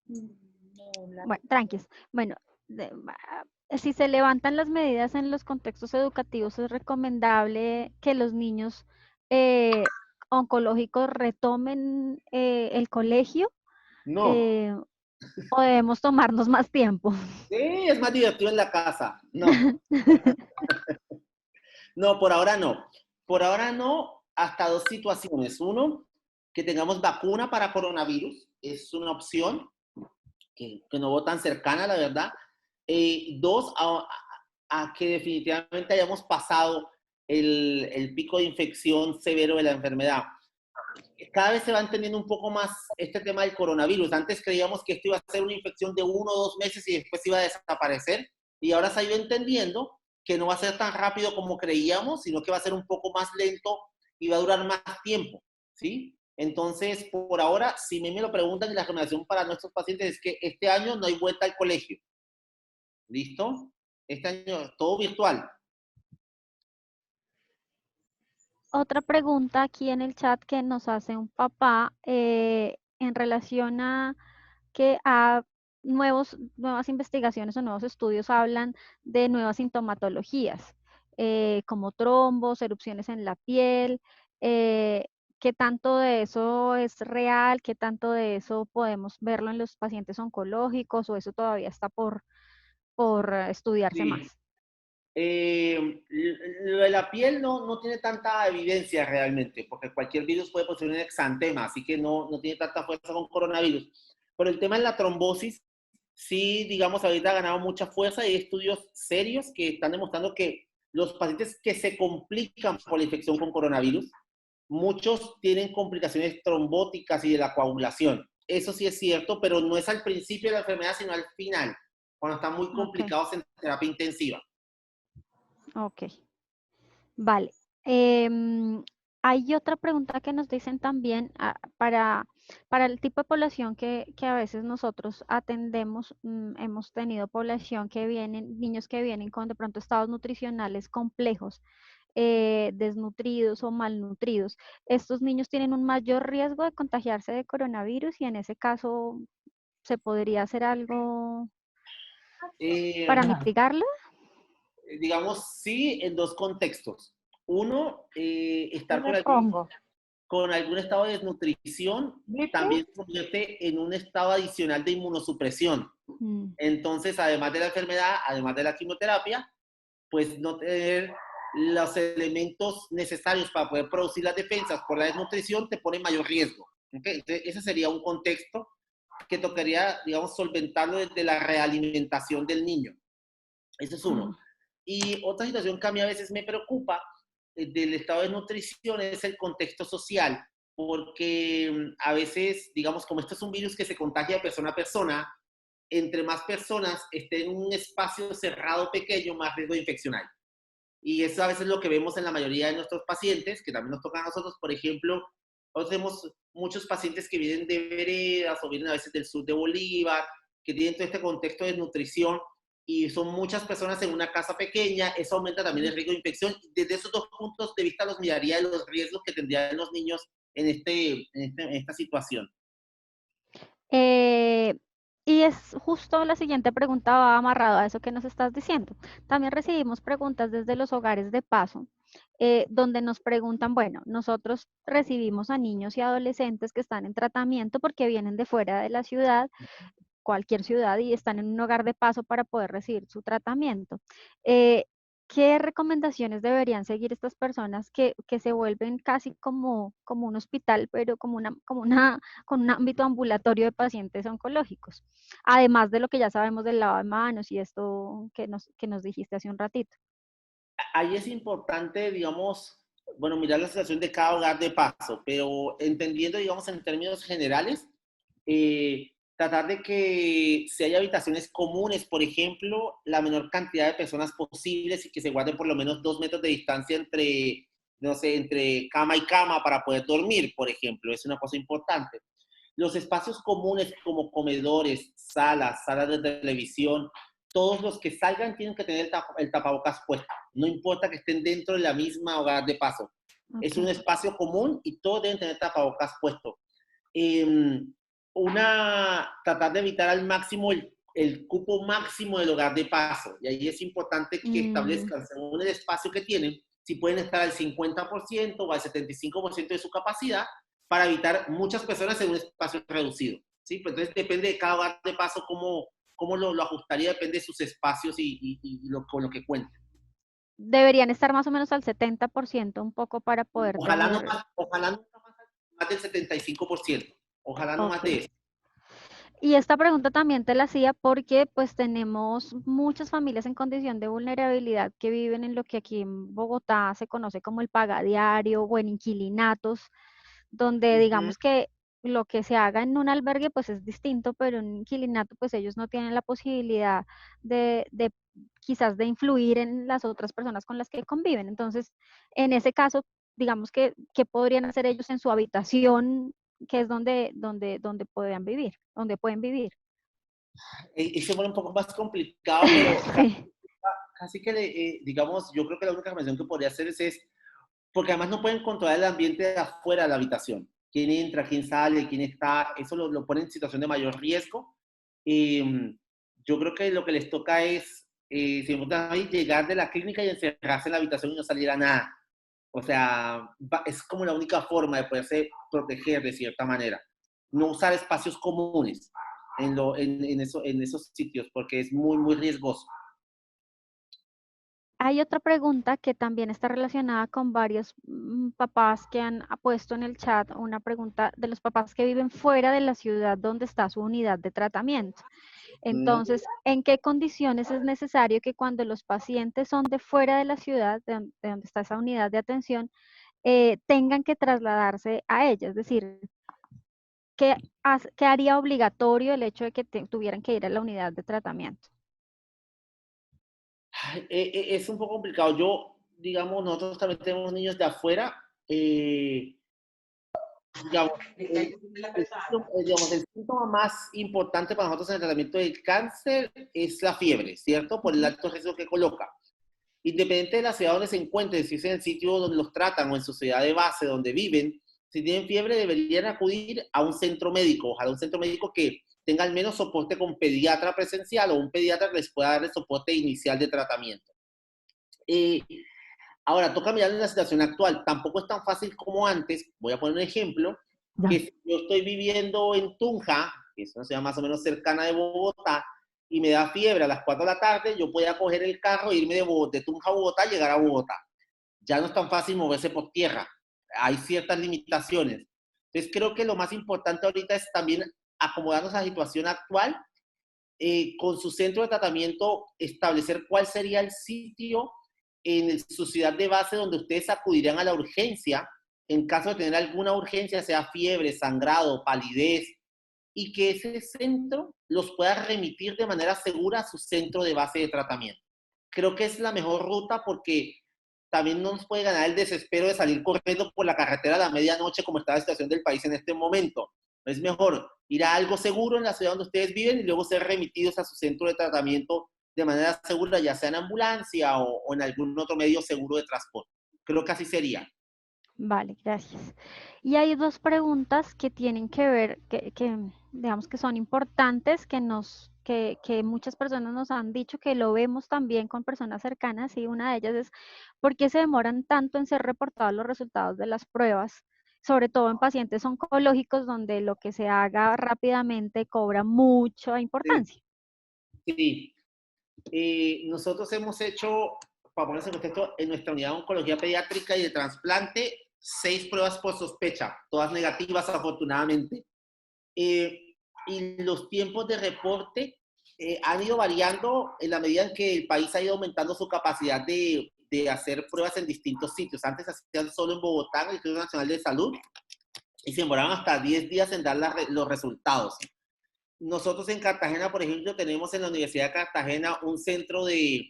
F: No,
B: Bueno, tranquis. Bueno, si se levantan las medidas en los contextos educativos, es recomendable que los niños oncológicos retomen el colegio
A: No.
B: o debemos tomarnos más tiempo.
A: Sí, es más divertido en la casa. No. No, por ahora no. Por ahora no, hasta dos situaciones. Uno, que tengamos vacuna para coronavirus. Es una opción que no veo tan cercana, la verdad. Dos, a que definitivamente hayamos pasado el pico de infección severo de la enfermedad. Cada vez se va entendiendo un poco más este tema del coronavirus. Antes creíamos que esto iba a ser una infección de 1 o 2 meses y después iba a desaparecer. Y ahora se ha ido entendiendo que no va a ser tan rápido como creíamos, sino que va a ser un poco más lento y va a durar más tiempo, ¿sí? Entonces, por ahora, si me lo preguntan, y la recomendación para nuestros pacientes es que este año no hay vuelta al colegio. ¿Listo? Este año todo virtual.
B: Otra pregunta aquí en el chat que nos hace un papá en relación a que nuevas investigaciones o nuevos estudios hablan de nuevas sintomatologías, como trombos, erupciones en la piel. ¿Qué tanto de eso es real? ¿Qué tanto de eso podemos verlo en los pacientes oncológicos o eso todavía está por estudiarse
A: Sí.
B: más?
A: Lo de la piel no tiene tanta evidencia realmente, porque cualquier virus puede producir un exantema, así que no tiene tanta fuerza con coronavirus. Pero el tema de la trombosis, sí, digamos, ahorita ha ganado mucha fuerza y hay estudios serios que están demostrando que los pacientes que se complican por la infección con coronavirus, muchos tienen complicaciones trombóticas y de la coagulación. Eso sí es cierto, pero no es al principio de la enfermedad, sino al final, cuando están muy complicados en terapia intensiva.
B: Ok, vale. Hay otra pregunta que nos dicen también para el tipo de población que a veces nosotros atendemos. Hemos tenido población niños que vienen con de pronto estados nutricionales complejos, desnutridos o malnutridos. Estos niños tienen un mayor riesgo de contagiarse de coronavirus y en ese caso se podría hacer algo para mitigarlo.
A: Digamos, sí, en dos contextos. Uno, estar
G: Respondo.
A: con algún estado de desnutrición también se convierte en un estado adicional de inmunosupresión. Entonces, además de la enfermedad, además de la quimioterapia, pues no tener los elementos necesarios para poder producir las defensas por la desnutrición te pone mayor riesgo. ¿Okay? Entonces, ese sería un contexto que tocaría, digamos, solventarlo desde la realimentación del niño. Eso es uno. Y otra situación que a mí a veces me preocupa del estado de nutrición es el contexto social, porque a veces, digamos, como esto es un virus que se contagia de persona a persona, entre más personas estén en un espacio cerrado pequeño, más riesgo de infección hay. Y eso a veces es lo que vemos en la mayoría de nuestros pacientes, que también nos toca a nosotros. Por ejemplo, nosotros tenemos muchos pacientes que vienen de veredas o vienen a veces del sur de Bolívar, que tienen todo este contexto de nutrición y son muchas personas en una casa pequeña, eso aumenta también el riesgo de infección. Desde esos dos puntos de vista los miraría de los riesgos que tendrían los niños en esta situación.
B: Y es justo la siguiente pregunta, va amarrado a eso que nos estás diciendo. También recibimos preguntas desde los hogares de paso, donde nos preguntan, bueno, nosotros recibimos a niños y adolescentes que están en tratamiento porque vienen de fuera de la ciudad, cualquier ciudad, y están en un hogar de paso para poder recibir su tratamiento. ¿Qué recomendaciones deberían seguir estas personas que se vuelven casi como un hospital, pero con un ámbito ambulatorio de pacientes oncológicos? Además de lo que ya sabemos del lavado de manos y esto que nos dijiste hace un ratito.
A: ahí es importante, digamos, bueno, mirar la situación de cada hogar de paso, pero entendiendo, digamos, en términos generales, tratar de que si hay habitaciones comunes, por ejemplo, la menor cantidad de personas posibles y que se guarden por lo menos 2 metros de distancia entre, no sé, entre cama y cama para poder dormir, por ejemplo, es una cosa importante. Los espacios comunes como comedores, salas de televisión, todos los que salgan tienen que tener el tapabocas puesto. No importa que estén dentro de la misma hogar de paso. Es un espacio común y todos deben tener tapabocas puesto. Tratar de evitar al máximo el cupo máximo del hogar de paso. Y ahí es importante que establezcan, según el espacio que tienen, si pueden estar al 50% o al 75% de su capacidad, para evitar muchas personas en un espacio reducido. ¿Sí? Pues entonces depende de cada hogar de paso cómo lo ajustaría, depende de sus espacios con lo que cuenten.
B: Deberían estar más o menos al 70%, un poco para poder
A: Ojalá
B: tener...
A: ojalá no más del 75%. Ojalá no más de eso.
B: Y esta pregunta también te la hacía porque pues tenemos muchas familias en condición de vulnerabilidad que viven en lo que aquí en Bogotá se conoce como el pagadiario o en inquilinatos, donde digamos que lo que se haga en un albergue pues es distinto, pero en un inquilinato pues ellos no tienen la posibilidad de quizás de influir en las otras personas con las que conviven. Entonces, en ese caso, digamos que, ¿qué podrían hacer ellos en su habitación, que es donde pueden vivir, donde pueden vivir?
A: Y se vuelve un poco más complicado, pero
B: Sí.
A: casi que, digamos, yo creo que la única recomendación que podría hacer es, porque además no pueden controlar el ambiente de afuera de la habitación. Quién entra, quién sale, quién está, eso lo pone en situación de mayor riesgo. Yo creo que lo que les toca es, si llegar de la clínica y encerrarse en la habitación y no salir a nada. O sea, es como la única forma de poderse proteger de cierta manera. No usar espacios comunes en esos sitios porque es muy, muy riesgoso.
B: Hay otra pregunta que también está relacionada con varios papás que han puesto en el chat, una pregunta de los papás que viven fuera de la ciudad donde está su unidad de tratamiento. Entonces, ¿en qué condiciones es necesario que cuando los pacientes son de fuera de la ciudad, de donde está esa unidad de atención, tengan que trasladarse a ella? Es decir, ¿qué haría obligatorio el hecho de que tuvieran que ir a la unidad de tratamiento?
A: Es un poco complicado. Digamos, nosotros también tenemos niños de afuera. Digamos, el síntoma más importante para nosotros en el tratamiento del cáncer es la fiebre, ¿cierto? Por el alto riesgo que coloca. Independiente de la ciudad donde se encuentren, si es en el sitio donde los tratan o en su ciudad de base donde viven, si tienen fiebre deberían acudir a un centro médico, ojalá un centro médico que tenga al menos soporte con pediatra presencial o un pediatra que les pueda dar el soporte inicial de tratamiento. Ahora, toca mirar en la situación actual. Tampoco es tan fácil como antes. Voy a poner un ejemplo. Que si yo estoy viviendo en Tunja, que es una ciudad más o menos cercana de Bogotá, y me da fiebre a las 4 de la tarde, yo podía coger el carro e irme de Tunja a Bogotá y llegar a Bogotá. Ya no es tan fácil moverse por tierra. Hay ciertas limitaciones. Entonces, creo que lo más importante ahorita es también acomodarnos a la situación actual, con su centro de tratamiento, establecer cuál sería el sitio en su ciudad de base donde ustedes acudirían a la urgencia en caso de tener alguna urgencia, sea fiebre, sangrado, palidez, y que ese centro los pueda remitir de manera segura a su centro de base de tratamiento. Creo que es la mejor ruta porque también no nos puede ganar el desespero de salir corriendo por la carretera a la medianoche como está la situación del país en este momento. Es mejor ir a algo seguro en la ciudad donde ustedes viven y luego ser remitidos a su centro de tratamiento de manera segura, ya sea en ambulancia o en algún otro medio seguro de transporte. Creo que así sería.
B: Vale, gracias. Y hay dos preguntas que tienen que ver, que digamos que son importantes, que muchas personas nos han dicho que lo vemos también con personas cercanas, y una de ellas es, ¿por qué se demoran tanto en ser reportados los resultados de las pruebas? Sobre todo en pacientes oncológicos, donde lo que se haga rápidamente cobra mucha importancia.
A: Sí. Nosotros hemos hecho, para ponerse en contexto, en nuestra unidad de oncología pediátrica y de trasplante, 6 pruebas por sospecha, todas negativas afortunadamente. Y los tiempos de reporte han ido variando en la medida en que el país ha ido aumentando su capacidad de de hacer pruebas en distintos sitios. Antes se hacían solo en Bogotá, en el Instituto Nacional de Salud, y se demoraban hasta 10 días en dar los resultados. Nosotros en Cartagena, por ejemplo, tenemos en la Universidad de Cartagena un centro de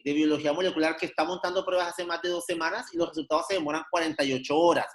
A: biología molecular que está montando pruebas hace más de 2 semanas y los resultados se demoran 48 horas.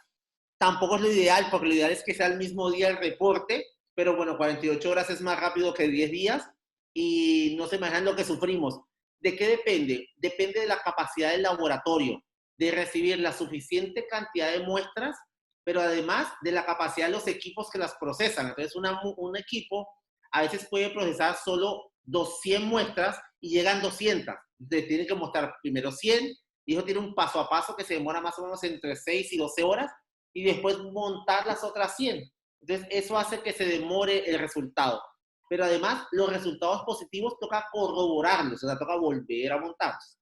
A: Tampoco es lo ideal, porque lo ideal es que sea el mismo día el reporte, pero bueno, 48 horas es más rápido que 10 días y no se imaginan lo que sufrimos. ¿De qué depende? Depende de la capacidad del laboratorio, de recibir la suficiente cantidad de muestras, pero además de la capacidad de los equipos que las procesan. Entonces, un equipo a veces puede procesar solo 200 muestras y llegan 200. Entonces, tienen que mostrar primero 100, y eso tiene un paso a paso que se demora más o menos entre 6 y 12 horas, y después montar las otras 100. Entonces, eso hace que se demore el resultado. Pero además, los resultados positivos toca corroborarlos, o sea, toca volver a montarlos.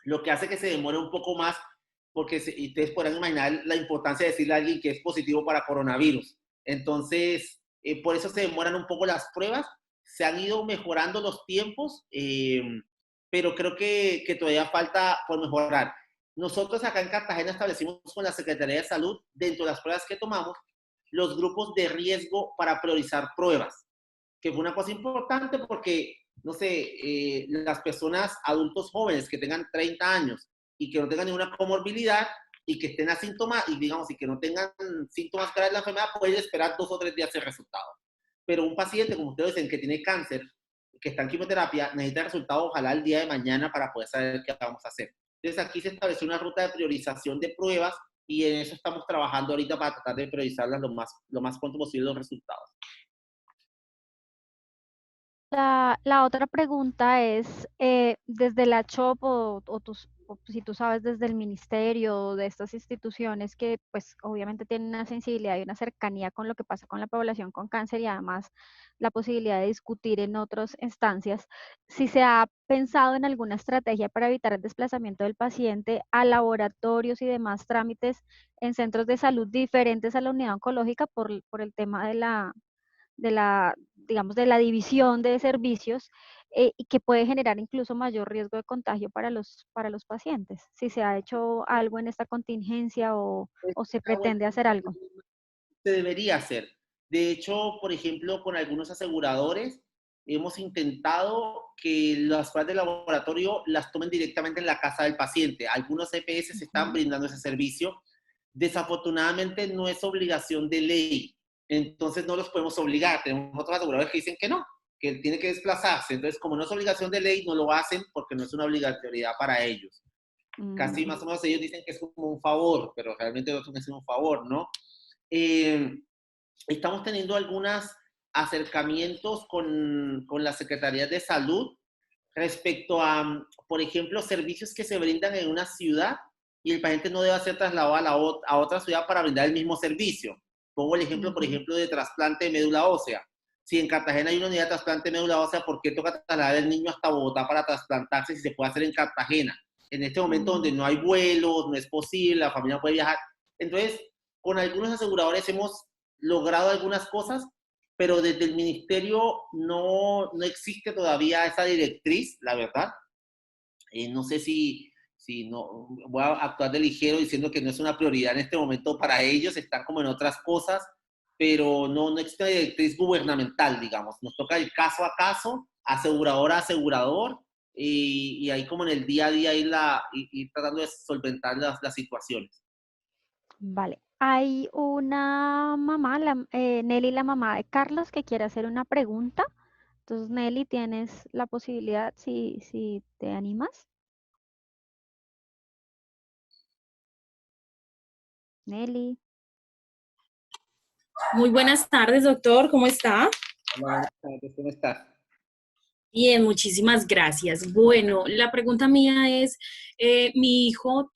A: Lo que hace que se demore un poco más, porque y ustedes podrán imaginar la importancia de decirle a alguien que es positivo para coronavirus. Entonces, por eso se demoran un poco las pruebas. Se han ido mejorando los tiempos, pero creo que todavía falta por mejorar. Nosotros acá en Cartagena establecimos con la Secretaría de Salud, dentro de las pruebas que tomamos, los grupos de riesgo para priorizar pruebas, que fue una cosa importante porque, no sé, las personas, adultos jóvenes que tengan 30 años y que no tengan ninguna comorbilidad y que estén asintomáticos, y digamos, y que no tengan síntomas graves de la enfermedad, pueden esperar 2 o 3 días el resultado. Pero un paciente, como ustedes dicen, que tiene cáncer, que está en quimioterapia, necesita el resultado ojalá el día de mañana para poder saber qué vamos a hacer. Entonces aquí se estableció una ruta de priorización de pruebas y en eso estamos trabajando ahorita para tratar de priorizarlas lo más pronto posible los resultados.
B: La otra pregunta es, desde la CHOP o si tú sabes desde el ministerio o de estas instituciones que pues obviamente tienen una sensibilidad y una cercanía con lo que pasa con la población con cáncer y además la posibilidad de discutir en otras instancias, si se ha pensado en alguna estrategia para evitar el desplazamiento del paciente a laboratorios y demás trámites en centros de salud diferentes a la unidad oncológica por el tema digamos, de la división de servicios, y que puede generar incluso mayor riesgo de contagio para los pacientes. Si se ha hecho algo en esta contingencia o se pretende hacer algo.
A: Se debería hacer. De hecho, por ejemplo, con algunos aseguradores hemos intentado que las pruebas de laboratorio las tomen directamente en la casa del paciente. Algunos EPS se están brindando ese servicio. Desafortunadamente no es obligación de ley, entonces no los podemos obligar. Tenemos otros aseguradores que dicen que no, que él tiene que desplazarse. Entonces, como no es obligación de ley, no lo hacen porque no es una obligatoriedad para ellos. Casi más o menos ellos dicen que es como un favor, pero realmente no es un favor, ¿no? Estamos teniendo algunos acercamientos con las secretarías de salud respecto a, por ejemplo, servicios que se brindan en una ciudad y el paciente no debe ser trasladado a otra ciudad para brindar el mismo servicio. Pongo el ejemplo, por ejemplo, de trasplante de médula ósea. Si en Cartagena hay una unidad de trasplante de médula ósea, ¿por qué toca trasladar al niño hasta Bogotá para trasplantarse si se puede hacer en Cartagena? En este momento donde no hay vuelos, no es posible, la familia no puede viajar. Entonces, con algunos aseguradores hemos logrado algunas cosas, pero desde el ministerio no existe todavía esa directriz, la verdad. No sé si no, voy a actuar de ligero diciendo que no es una prioridad en este momento para ellos, están como en otras cosas, pero no existe una directriz gubernamental, digamos. Nos toca ir caso a caso, asegurador a asegurador, y ahí como en el día a día ir tratando de solventar las situaciones.
B: Vale. Hay una mamá, Nelly, la mamá de Carlos, que quiere hacer una pregunta. Entonces, Nelly, tienes la posibilidad, si te animas. Nelly.
G: Muy buenas tardes, doctor. ¿Cómo está?
A: Hola, ¿cómo estás?
G: Bien, muchísimas gracias. Bueno, la pregunta mía es, mi hijo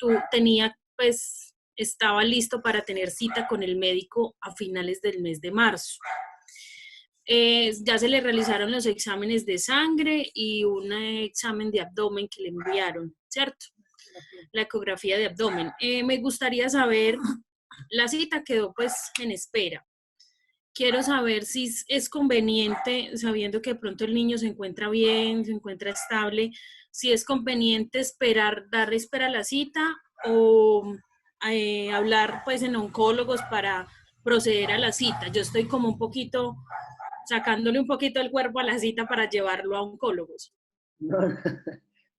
G: estaba listo para tener cita con el médico a finales del mes de marzo. Ya se le realizaron los exámenes de sangre y un examen de abdomen que le enviaron, ¿cierto? La ecografía de abdomen. Me gustaría saber, la cita quedó pues en espera. quiero saber si es conveniente, sabiendo que de pronto el niño se encuentra bien, se encuentra estable, si es conveniente esperar, darle espera a la cita o hablar pues en oncólogos para proceder a la cita. Yo estoy como un poquito, sacándole un poquito el cuerpo a la cita para llevarlo a oncólogos.
A: No.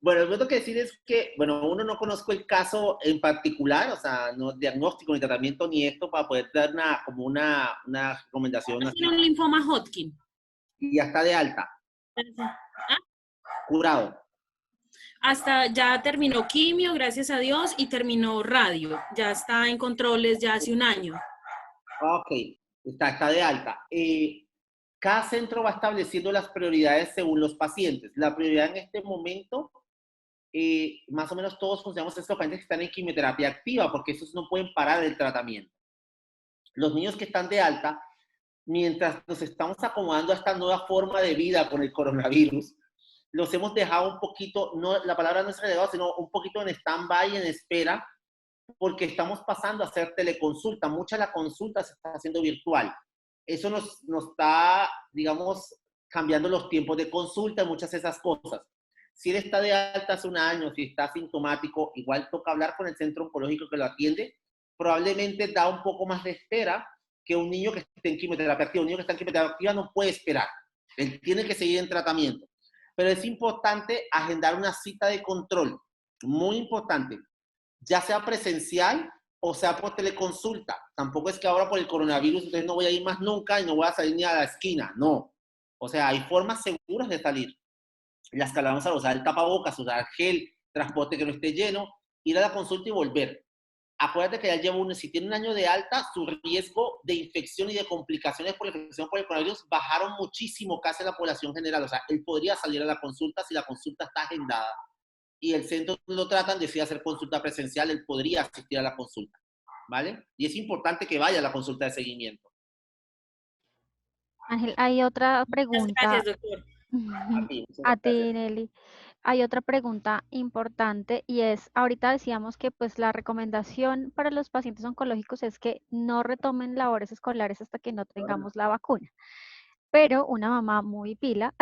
A: Bueno, lo que tengo que decir es que, bueno, uno no conozco el caso en particular, o sea, no diagnóstico, ni tratamiento, ni esto, para poder dar como una recomendación así.
G: Tiene un linfoma Hodgkin.
A: Y ya está de alta,
G: ¿Ah?
A: curado.
G: Hasta ya terminó quimio, gracias a Dios, y terminó radio. Ya está en controles ya hace un año.
A: Ok, está de alta. Cada centro va estableciendo las prioridades según los pacientes. La prioridad en este momento, más o menos todos consideramos estos pacientes que están en quimioterapia activa, porque esos no pueden parar el tratamiento. Los niños que están de alta, mientras nos estamos acomodando a esta nueva forma de vida con el coronavirus, los hemos dejado un poquito, no, la palabra no es relegado, sino un poquito en stand-by, en espera, porque estamos pasando a hacer teleconsulta. Mucha de la consulta se está haciendo virtual. Eso nos está, digamos, cambiando los tiempos de consulta y muchas de esas cosas. Si él está de alta hace un año, si está asintomático, igual toca hablar con el centro oncológico que lo atiende. Probablemente da un poco más de espera que un niño que esté en quimioterapia activa. Un niño que está en quimioterapia activa no puede esperar. Él tiene que seguir en tratamiento. Pero es importante agendar una cita de control. Muy importante. Ya sea presencial o sea por teleconsulta. Tampoco es que ahora por el coronavirus entonces no voy a ir más nunca y no voy a salir ni a la esquina. No. O sea, hay formas seguras de salir. Las que hablamos a usar el tapabocas, usar gel, transporte que no esté lleno, ir a la consulta y volver. Acuérdate que ya lleva si tiene un año de alta, su riesgo de infección y de complicaciones por la infección por el coronavirus bajaron muchísimo casi en la población general. O sea, él podría salir a la consulta si la consulta está agendada y el centro lo tratan, decide hacer consulta presencial, él podría asistir a la consulta, ¿vale? Y es importante que vaya a la consulta de seguimiento.
B: Ángel, hay otra pregunta.
G: Gracias, doctor.
B: A ti, Nelly. Hay otra pregunta importante y es, ahorita decíamos que pues la recomendación para los pacientes oncológicos es que no retomen labores escolares hasta que no tengamos la vacuna. Pero una mamá muy pila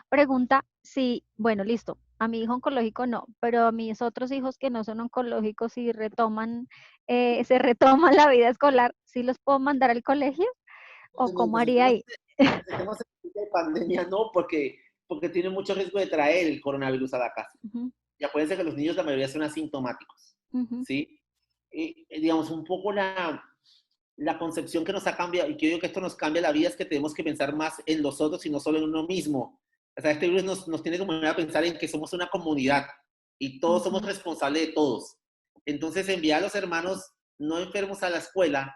B: pregunta si, bueno, listo, a mi hijo oncológico no, pero a mis otros hijos que no son oncológicos y retoman, se retoman la vida escolar, ¿sí los puedo mandar al colegio? ¿O cómo haría ahí?
A: Tenemos de pandemia, no, porque tiene mucho riesgo de traer el coronavirus a la casa. Y acuérdense que los niños la mayoría son asintomáticos, ¿sí? Digamos, un poco la concepción que nos ha cambiado, y que yo digo que esto nos cambia la vida, es que tenemos que pensar más en los otros y no solo en uno mismo. O sea, este virus nos tiene que poner a pensar en que somos una comunidad y todos somos responsables de todos. Entonces, enviar a los hermanos no enfermos a la escuela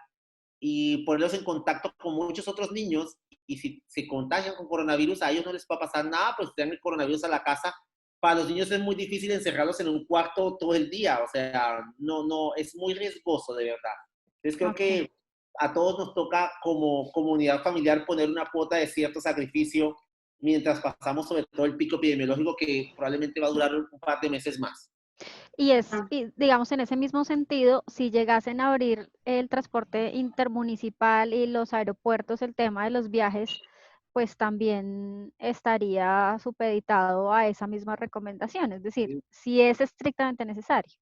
A: y ponerlos en contacto con muchos otros niños, y si se contagian con coronavirus, a ellos no les va a pasar nada, pues traen el coronavirus a la casa. Para los niños es muy difícil encerrarlos en un cuarto todo el día, o sea, no, es muy riesgoso, de verdad. Entonces creo que a todos nos toca como comunidad familiar poner una cuota de cierto sacrificio mientras pasamos sobre todo el pico epidemiológico que probablemente va a durar un par de meses más.
B: Y digamos, en ese mismo sentido, si llegasen a abrir el transporte intermunicipal y los aeropuertos, el tema de los viajes, pues también estaría supeditado a esa misma recomendación, es decir, si es estrictamente necesario.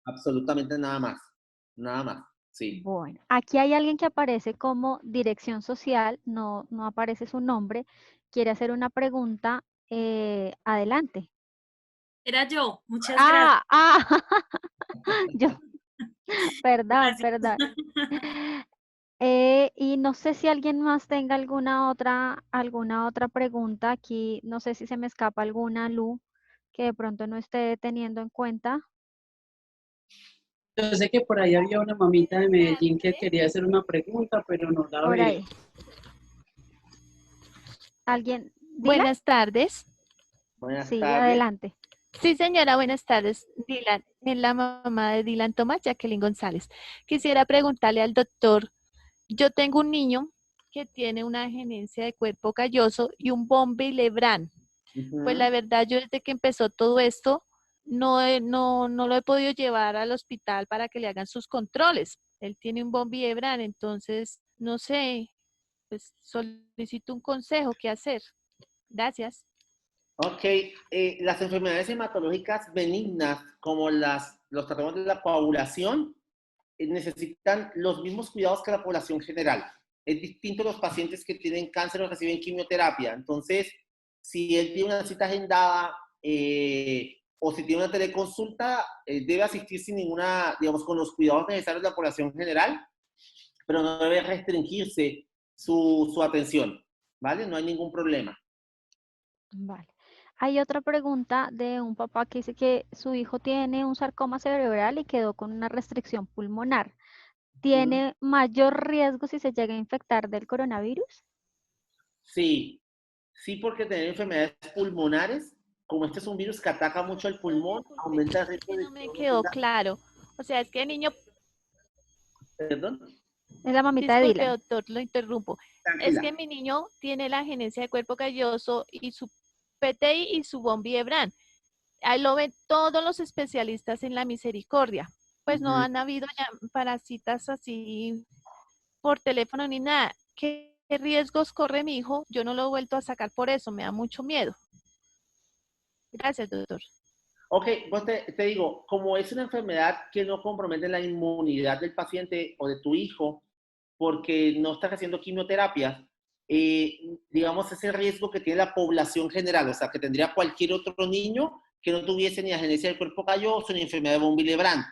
A: Absolutamente nada más, sí.
B: Bueno, aquí hay alguien que aparece como dirección social, no aparece su nombre, quiere hacer una pregunta, adelante.
G: Era yo, muchas gracias.
B: Yo, perdón. Y no sé si alguien más tenga alguna otra pregunta aquí, no sé si se me escapa alguna, Lu, que de pronto no esté teniendo en cuenta.
H: Yo sé que por ahí había una mamita de Medellín que quería hacer una pregunta, pero no la
B: Por
H: veo.
B: ahí. ¿Alguien? ¿Dylan?
I: Buenas tardes.
A: Buenas
B: Sí,
A: tardes.
B: adelante.
I: Sí, señora, buenas tardes. Dylan, es la mamá de Dylan Tomás, Jacqueline González. Quisiera preguntarle al doctor, yo tengo un niño que tiene una genencia de cuerpo calloso y un Bombi Lebrán. Pues la verdad, yo desde que empezó todo esto, no lo he podido llevar al hospital para que le hagan sus controles. Él tiene un Bombi Lebrán, entonces, no sé, pues solicito un consejo, ¿qué hacer? Gracias.
A: Ok, las enfermedades hematológicas benignas, como los tratamientos de la coagulación, necesitan los mismos cuidados que la población general. Es distinto los pacientes que tienen cáncer o reciben quimioterapia. Entonces, si él tiene una cita agendada o si tiene una teleconsulta, debe asistir sin ninguna, digamos, con los cuidados necesarios de la población general, pero no debe restringirse su atención, ¿vale? No hay ningún problema.
B: Vale. Hay otra pregunta de un papá que dice que su hijo tiene un sarcoma cerebral y quedó con una restricción pulmonar. ¿Tiene mayor riesgo si se llega a infectar del coronavirus?
A: Sí, sí, porque tener enfermedades pulmonares, como este es un virus que ataca mucho el pulmón, aumenta el riesgo de...
I: No me quedó claro. O sea, es que el niño,
A: Perdón,
B: Es la mamita de
I: disculpe
B: Dylan.
I: doctor, lo interrumpo. Es
A: tranquila.
I: que mi niño tiene la genencia de cuerpo calloso y su PTI y su von Willebrand. Ahí lo ven todos los especialistas en la misericordia. Pues no han habido ya parasitas así por teléfono ni nada. ¿Qué riesgos corre mi hijo? Yo no lo he vuelto a sacar por eso, me da mucho miedo. Gracias, doctor.
A: Ok, pues te digo, como es una enfermedad que no compromete la inmunidad del paciente o de tu hijo, porque no estás haciendo quimioterapia, digamos, es el riesgo que tiene la población general, o sea, que tendría cualquier otro niño que no tuviese ni agenesia del cuerpo calloso ni enfermedad de von Willebrand.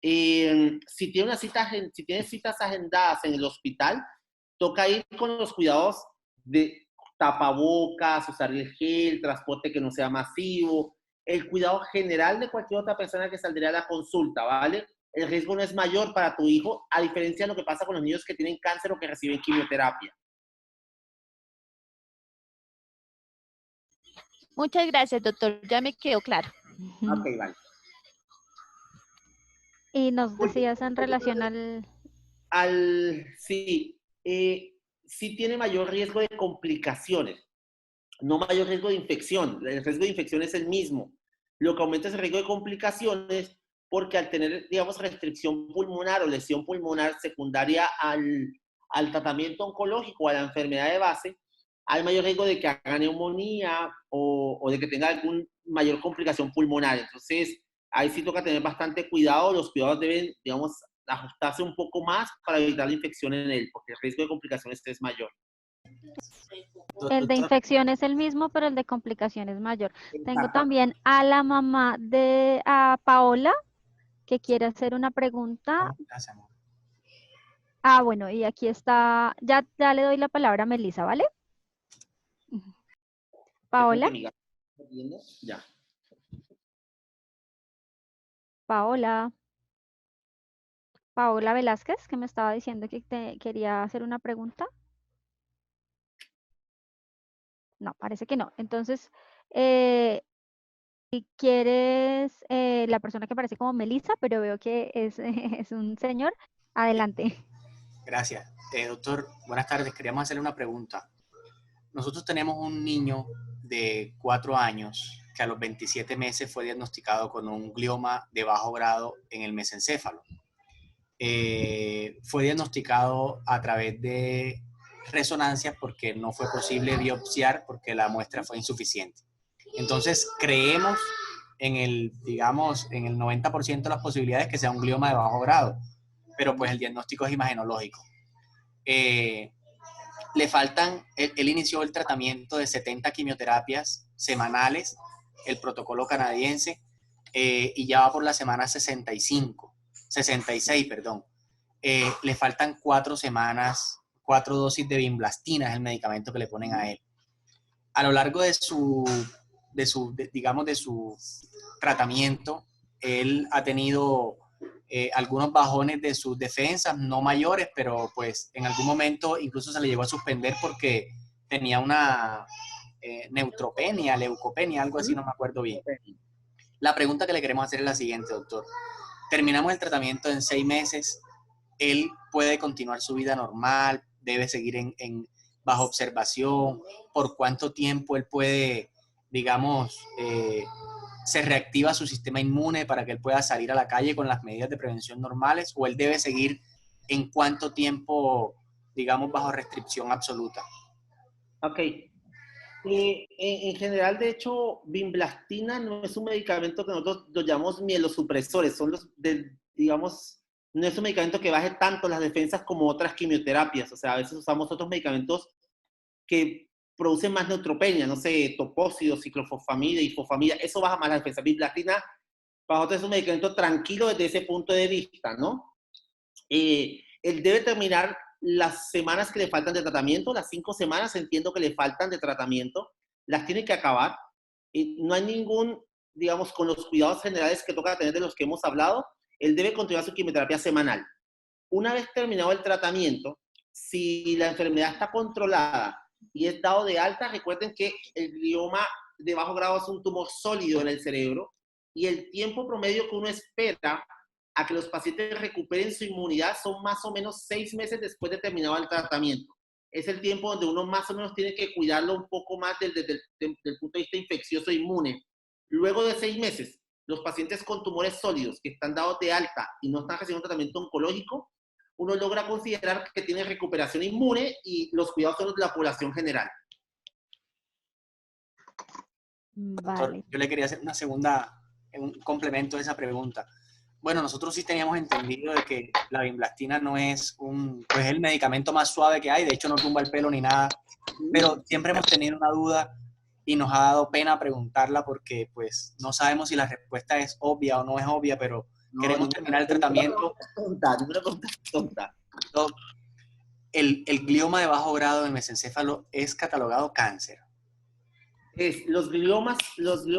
A: Si tiene si tiene citas agendadas en el hospital, toca ir con los cuidados de tapabocas, usar el gel, transporte que no sea masivo, el cuidado general de cualquier otra persona que saldría a la consulta, ¿vale? El riesgo no es mayor para tu hijo, a diferencia de lo que pasa con los niños que tienen cáncer o que reciben quimioterapia.
I: Muchas gracias, doctor. Ya me quedó claro.
A: Ok, vale.
B: Y nos decías en relación
A: Sí, sí tiene mayor riesgo de complicaciones, no mayor riesgo de infección. El riesgo de infección es el mismo. Lo que aumenta es el riesgo de complicaciones porque al tener, digamos, restricción pulmonar o lesión pulmonar secundaria al tratamiento oncológico, a la enfermedad de base, hay mayor riesgo de que haga neumonía o de que tenga alguna mayor complicación pulmonar. Entonces, ahí sí toca tener bastante cuidado. Los cuidados deben, digamos, ajustarse un poco más para evitar la infección en él, porque el riesgo de complicaciones es mayor.
B: el de infección es el mismo, pero el de complicación es mayor. Tengo también a la mamá de Paola, que quiere hacer una pregunta. Bueno, y aquí está, ya le doy la palabra a Melissa, ¿vale? Paola.
A: Ya.
B: Paola Velázquez, que me estaba diciendo que quería hacer una pregunta. No, parece que no. Entonces, si quieres, la persona que parece como Melissa, pero veo que es un señor, adelante.
J: Gracias. Doctor, buenas tardes. Queríamos hacerle una pregunta. Nosotros tenemos un niño de 4 años que a los 27 meses fue diagnosticado con un glioma de bajo grado en el mesencéfalo. Fue diagnosticado a través de resonancias porque no fue posible biopsiar porque la muestra fue insuficiente. Entonces, creemos en el 90% de las posibilidades que sea un glioma de bajo grado, pero pues el diagnóstico es imagenológico. Le faltan, él inició el tratamiento de 70 quimioterapias semanales, el protocolo canadiense, y ya va por la semana 66, perdón. Le faltan 4 semanas, 4 dosis de vinblastina, es el medicamento que le ponen a él. A lo largo de su tratamiento, él ha tenido algunos bajones de sus defensas, no mayores, pero pues en algún momento incluso se le llegó a suspender porque tenía una neutropenia, leucopenia, algo así, no me acuerdo bien. La pregunta que le queremos hacer es la siguiente, doctor. Terminamos el tratamiento en 6 meses, él puede continuar su vida normal, debe seguir bajo observación, por cuánto tiempo él puede, digamos, se reactiva su sistema inmune para que él pueda salir a la calle con las medidas de prevención normales, o él debe seguir en cuánto tiempo, digamos, bajo restricción absoluta.
A: Ok. En general, de hecho, vinblastina no es un medicamento que nosotros lo llamamos mielosupresores, son digamos, no es un medicamento que baje tanto las defensas como otras quimioterapias, o sea, a veces usamos otros medicamentos que producen más neutropenia, no sé, topócido, ciclofosfamida, ifosfamida, eso baja más la defensa. Vinblastina, para nosotros es un medicamento tranquilo desde ese punto de vista, ¿no? Él debe terminar las semanas que le faltan de tratamiento, las 5 semanas entiendo que le faltan de tratamiento, las tiene que acabar. No hay ningún, digamos, con los cuidados generales que toca tener de los que hemos hablado, él debe continuar su quimioterapia semanal. Una vez terminado el tratamiento, si la enfermedad está controlada y es dado de alta, recuerden que el glioma de bajo grado es un tumor sólido en el cerebro y el tiempo promedio que uno espera a que los pacientes recuperen su inmunidad son más o menos 6 meses después de terminado el tratamiento. Es el tiempo donde uno más o menos tiene que cuidarlo un poco más desde el punto de vista infeccioso e inmune. Luego de 6 meses, los pacientes con tumores sólidos que están dados de alta y no están recibiendo tratamiento oncológico, uno logra considerar que tiene recuperación inmune y los cuidados son los de la población general.
B: Vale.
J: Doctor, yo le quería hacer un complemento de esa pregunta. Bueno, nosotros sí teníamos entendido de que la vinblastina no es pues el medicamento más suave que hay, de hecho no tumba el pelo ni nada, pero siempre hemos tenido una duda y nos ha dado pena preguntarla porque pues no sabemos si la respuesta es obvia o no es obvia, pero queremos terminar el tratamiento.
A: Tonta.
J: El glioma de bajo grado del mesencéfalo es catalogado cáncer.
A: Los gliomas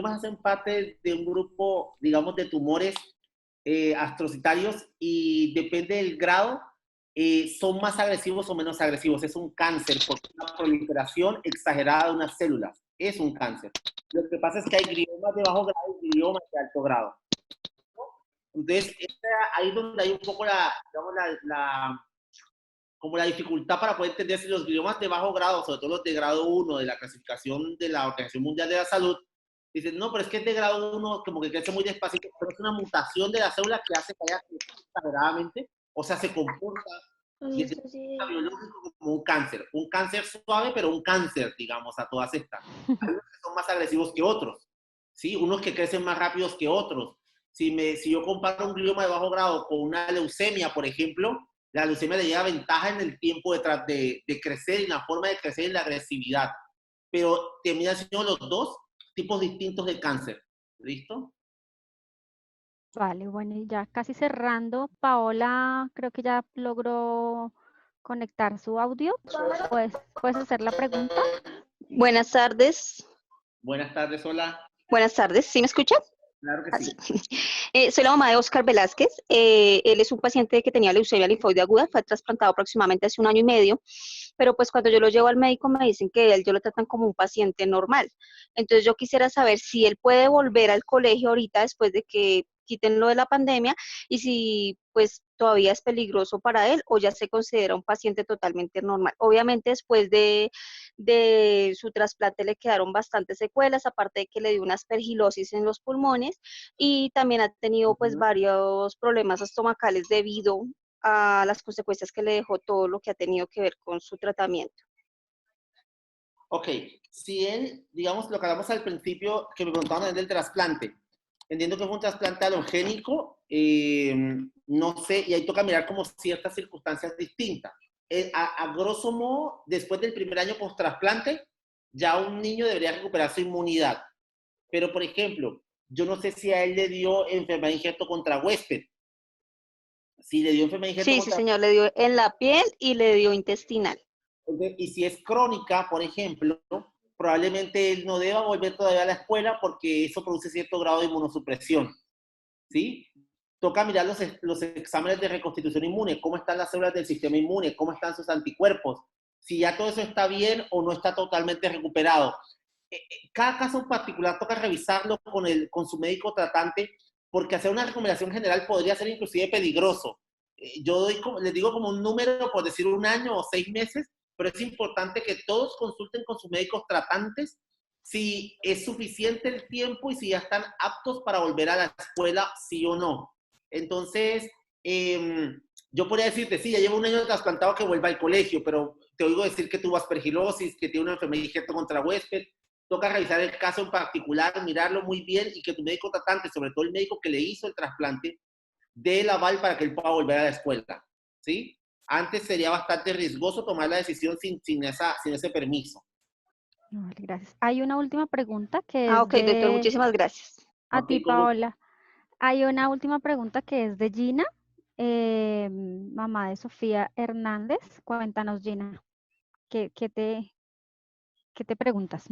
A: hacen parte de un grupo, digamos, de tumores astrocitarios y depende del grado, son más agresivos o menos agresivos. Es un cáncer porque es una proliferación exagerada de unas células. Es un cáncer. Lo que pasa es que hay gliomas de bajo grado y gliomas de alto grado. Entonces, ahí es donde hay un poco como la dificultad para poder entender si los gliomas de bajo grado, sobre todo los de grado 1 de la clasificación de la Organización Mundial de la Salud, dicen, no, pero es que es de grado 1, como que crece muy despacito, pero es una mutación de la célula que hace que haya crecido exageradamente, o sea, se comporta y es biológico como un cáncer suave, pero un cáncer, digamos, a todas estas. Hay unos que son más agresivos que otros, ¿sí? Unos que crecen más rápidos que otros. Si yo comparo un glioma de bajo grado con una leucemia, por ejemplo, la leucemia le lleva ventaja en el tiempo de crecer, en la forma de crecer, en la agresividad. Pero terminan siendo los dos tipos distintos de cáncer. ¿Listo?
B: Vale, bueno, y ya casi cerrando, Paola creo que ya logró conectar su audio. ¿Puedes hacer la pregunta?
K: Buenas tardes.
A: Buenas tardes, hola.
K: Buenas tardes, ¿sí me escucha?
A: Claro que sí.
K: Soy la mamá de Oscar Velázquez. Él es un paciente que tenía leucemia linfoide aguda, fue trasplantado aproximadamente hace 1 año y medio, pero pues cuando yo lo llevo al médico me dicen que ellos lo tratan como un paciente normal. Entonces yo quisiera saber si él puede volver al colegio ahorita después de que quiten lo de la pandemia y si pues todavía es peligroso para él o ya se considera un paciente totalmente normal. Obviamente después de su trasplante le quedaron bastantes secuelas, aparte de que le dio una aspergilosis en los pulmones y también ha tenido pues varios problemas estomacales debido a las consecuencias que le dejó todo lo que ha tenido que ver con su tratamiento.
A: Ok, si él, digamos, lo que hablamos al principio, que me preguntaban del trasplante, entiendo que fue un trasplante alogénico, no sé, y ahí toca mirar como ciertas circunstancias distintas. A grosso modo, después del primer año post-trasplante, ya un niño debería recuperar su inmunidad. Pero, por ejemplo, yo no sé si a él le dio enfermedad de injerto contra huésped. Si le dio enfermedad de injerto
K: Sí,
A: contra...
K: sí, señor, le dio en la piel y le dio intestinal.
A: Y si es crónica, por ejemplo, probablemente él no deba volver todavía a la escuela porque eso produce cierto grado de inmunosupresión, ¿sí? Toca mirar los exámenes de reconstitución inmune, cómo están las células del sistema inmune, cómo están sus anticuerpos, si ya todo eso está bien o no está totalmente recuperado. Cada caso en particular toca revisarlo con su médico tratante porque hacer una recomendación general podría ser inclusive peligroso. Yo les digo como un número, por decir 1 año o 6 meses, pero es importante que todos consulten con sus médicos tratantes si es suficiente el tiempo y si ya están aptos para volver a la escuela, sí o no. Entonces, yo podría decirte, sí, ya llevo un año trasplantado que vuelva al colegio, pero te oigo decir que tuvo aspergilosis, que tiene una enfermedad injerto contra huésped. Toca revisar el caso en particular, mirarlo muy bien y que tu médico tratante, sobre todo el médico que le hizo el trasplante, dé el aval para que él pueda volver a la escuela, ¿sí? Antes sería bastante riesgoso tomar la decisión sin ese permiso.
B: Vale, gracias. Hay una última pregunta que
K: Ah,
B: es
K: ok, doctor,
B: de...
K: muchísimas gracias.
B: A
A: Ok,
B: ti,
A: como
B: Paola. Hay una última pregunta que es de Gina, mamá de Sofía Hernández. Cuéntanos, Gina, ¿qué te preguntas?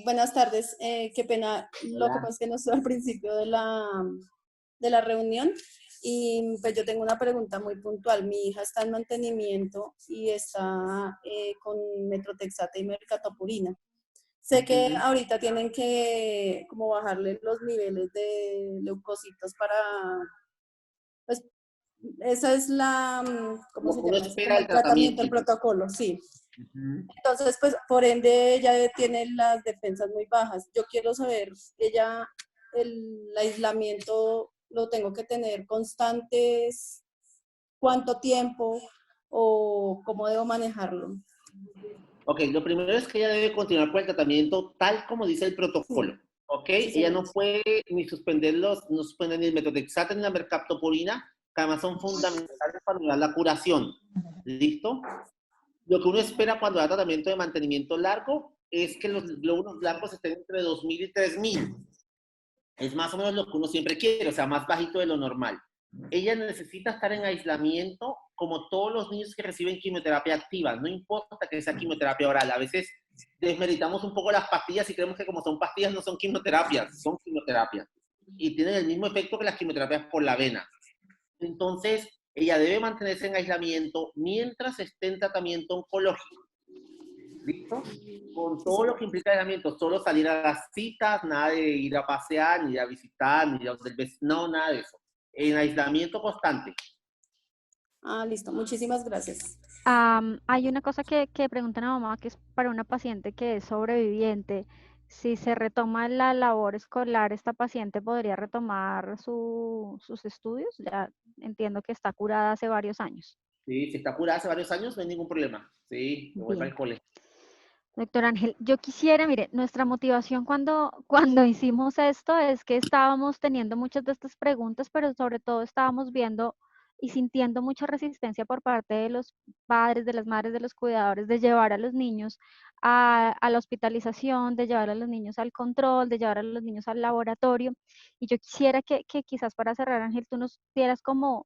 L: Buenas tardes, qué pena, lo que
A: hola.
L: pasa es que no estoy al principio de la reunión y pues yo tengo una pregunta muy puntual. Mi hija está en mantenimiento y está con metrotexate y mercaptopurina. Sé que ahorita tienen que como bajarle los niveles de leucocitos para, pues esa es la, ¿cómo
A: Lo
L: se
A: que uno
L: llama? Es
A: espera
L: como
A: del
L: el tratamiento,
A: tratamiento.
L: el protocolo, sí.
A: Ujú.
L: Entonces, pues, por ende, ella tiene las defensas muy bajas. Yo quiero saber, ella, el aislamiento lo tengo que tener constantes, cuánto tiempo o cómo debo manejarlo.
A: Ok, lo primero es que ella debe continuar con el tratamiento tal como dice el protocolo.
L: Sí,
A: ¿Ok?
L: sí,
A: Ella
L: señor.
A: no puede ni no suspender ni el metotrexato ni la mercaptopurina, que además son fundamentales para lograr la curación. ¿Listo? Lo que uno espera cuando da tratamiento de mantenimiento largo es que los glóbulos blancos estén entre 2000 y 3000. Es más o menos lo que uno siempre quiere, o sea, más bajito de lo normal. Ella necesita estar en aislamiento como todos los niños que reciben quimioterapia activa, no importa que sea quimioterapia oral. A veces desmeritamos un poco las pastillas y creemos que como son pastillas no son quimioterapias, son quimioterapias. Y tienen el mismo efecto que las quimioterapias por la vena. Entonces, ella debe mantenerse en aislamiento mientras esté en tratamiento oncológico. ¿Listo? Con
L: Sí,
A: todo lo
L: señor.
A: que implica aislamiento, solo salir a las citas, nada de ir a pasear, ni a visitar, ni a donde el vecino, no, nada de eso. En aislamiento constante.
L: Ah, listo. Muchísimas gracias.
B: Hay una cosa que preguntan a mamá que es para una paciente que es sobreviviente. Si se retoma la labor escolar, ¿esta paciente podría retomar sus estudios? Ya entiendo que está curada hace varios años.
A: Sí, si está curada hace varios años, no hay ningún problema. Sí, que vuelva
B: Bien.
A: al cole.
B: Doctor Ángel, yo quisiera, mire, nuestra motivación cuando hicimos esto es que estábamos teniendo muchas de estas preguntas, pero sobre todo estábamos viendo y sintiendo mucha resistencia por parte de los padres, de las madres, de los cuidadores, de llevar a los niños a la hospitalización, de llevar a los niños al control, de llevar a los niños al laboratorio. Y yo quisiera que quizás para cerrar, Ángel, tú nos dieras como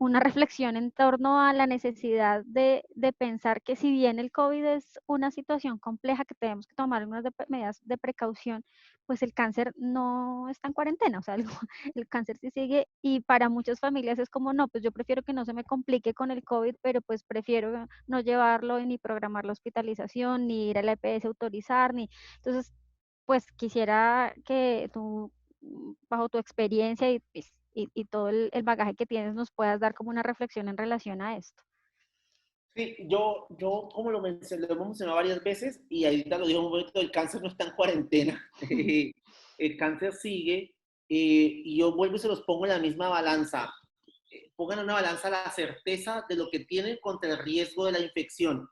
B: una reflexión en torno a la necesidad de pensar que si bien el COVID es una situación compleja que tenemos que tomar unas medidas de precaución, pues el cáncer no está en cuarentena, o sea, el cáncer sí sigue y para muchas familias es como, no, pues yo prefiero que no se me complique con el COVID, pero pues prefiero no llevarlo ni programar la hospitalización, ni ir a la EPS a autorizar, ni... Entonces, pues quisiera que tú, bajo tu experiencia y pues, y todo el bagaje que tienes, nos puedas dar como una reflexión en relación a esto.
A: Sí, yo como lo hemos mencionado varias veces, y ahorita lo dijo un momento, el cáncer no está en cuarentena. El cáncer sigue, y yo vuelvo y se los pongo en la misma balanza. Pongan en una balanza la certeza de lo que tienen contra el riesgo de la infección.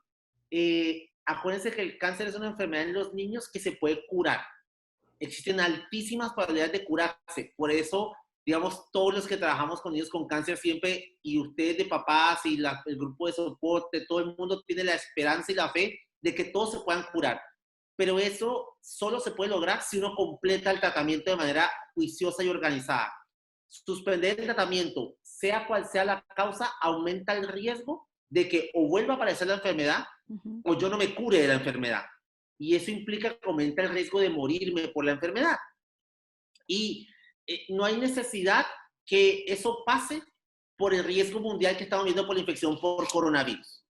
A: Acuérdense que el cáncer es una enfermedad en los niños que se puede curar. Existen altísimas probabilidades de curarse. Por eso, digamos, todos los que trabajamos con niños con cáncer siempre, y ustedes de papás y el grupo de soporte, todo el mundo tiene la esperanza y la fe de que todos se puedan curar. Pero eso solo se puede lograr si uno completa el tratamiento de manera juiciosa y organizada. Suspender el tratamiento, sea cual sea la causa, aumenta el riesgo de que o vuelva a aparecer la enfermedad o yo no me cure de la enfermedad. Y eso implica que aumenta el riesgo de morirme por la enfermedad. Y no hay necesidad que eso pase por el riesgo mundial que estamos viendo por la infección por coronavirus.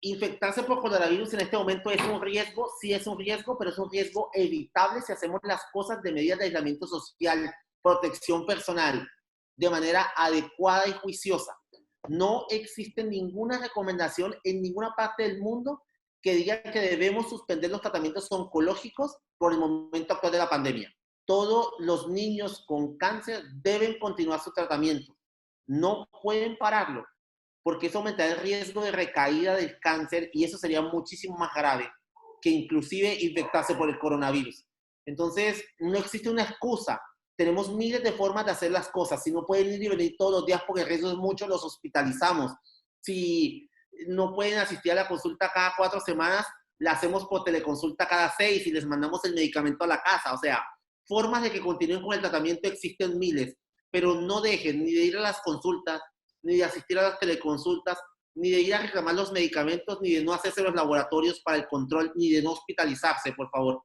A: Infectarse por coronavirus en este momento es un riesgo, sí es un riesgo, pero es un riesgo evitable si hacemos las cosas de medidas de aislamiento social, protección personal, de manera adecuada y juiciosa. No existe ninguna recomendación en ninguna parte del mundo que diga que debemos suspender los tratamientos oncológicos por el momento actual de la pandemia. todos los niños con cáncer deben continuar su tratamiento. No pueden pararlo, porque eso aumenta el riesgo de recaída del cáncer y eso sería muchísimo más grave que inclusive infectarse por el coronavirus. Entonces, no existe una excusa. Tenemos miles de formas de hacer las cosas. Si no pueden ir y venir todos los días porque el riesgo es mucho, los hospitalizamos. Si no pueden asistir a la consulta cada 4 semanas, la hacemos por teleconsulta cada 6 y les mandamos el medicamento a la casa. O sea, formas de que continúen con el tratamiento existen miles, pero no dejen ni de ir a las consultas, ni de asistir a las teleconsultas, ni de ir a reclamar los medicamentos, ni de no hacerse los laboratorios para el control, ni de no hospitalizarse, por favor.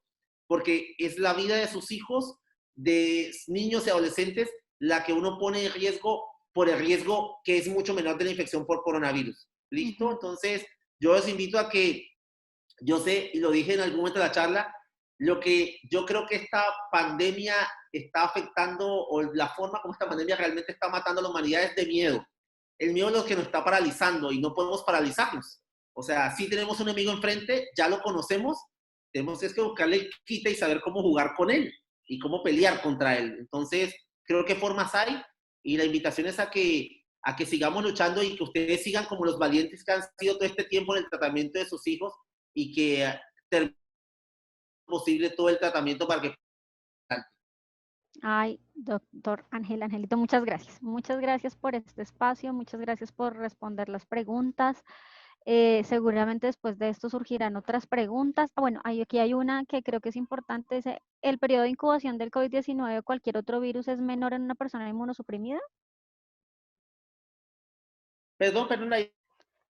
A: Porque es la vida de sus hijos, de niños y adolescentes, la que uno pone en riesgo por el riesgo que es mucho menor de la infección por coronavirus. ¿Listo? Entonces, yo los invito a que, yo sé, y lo dije en algún momento de la charla, lo que yo creo que esta pandemia está afectando, o la forma como esta pandemia realmente está matando a la humanidad es de miedo. El miedo es lo que nos está paralizando y no podemos paralizarnos. O sea, si tenemos un enemigo enfrente, ya lo conocemos, tenemos que buscarle el quite y saber cómo jugar con él y cómo pelear contra él. Entonces, creo que formas hay y la invitación es a que sigamos luchando y que ustedes sigan como los valientes que han sido todo este tiempo en el tratamiento de sus hijos y que terminen posible todo el tratamiento para que...
B: Ay, doctor Angelito, muchas gracias. Muchas gracias por este espacio, muchas gracias por responder las preguntas. Seguramente después de esto surgirán otras preguntas. Bueno, aquí hay una que creo que es importante. Es, ¿el periodo de incubación del COVID-19 o cualquier otro virus es menor en una persona inmunosuprimida?
A: Perdón,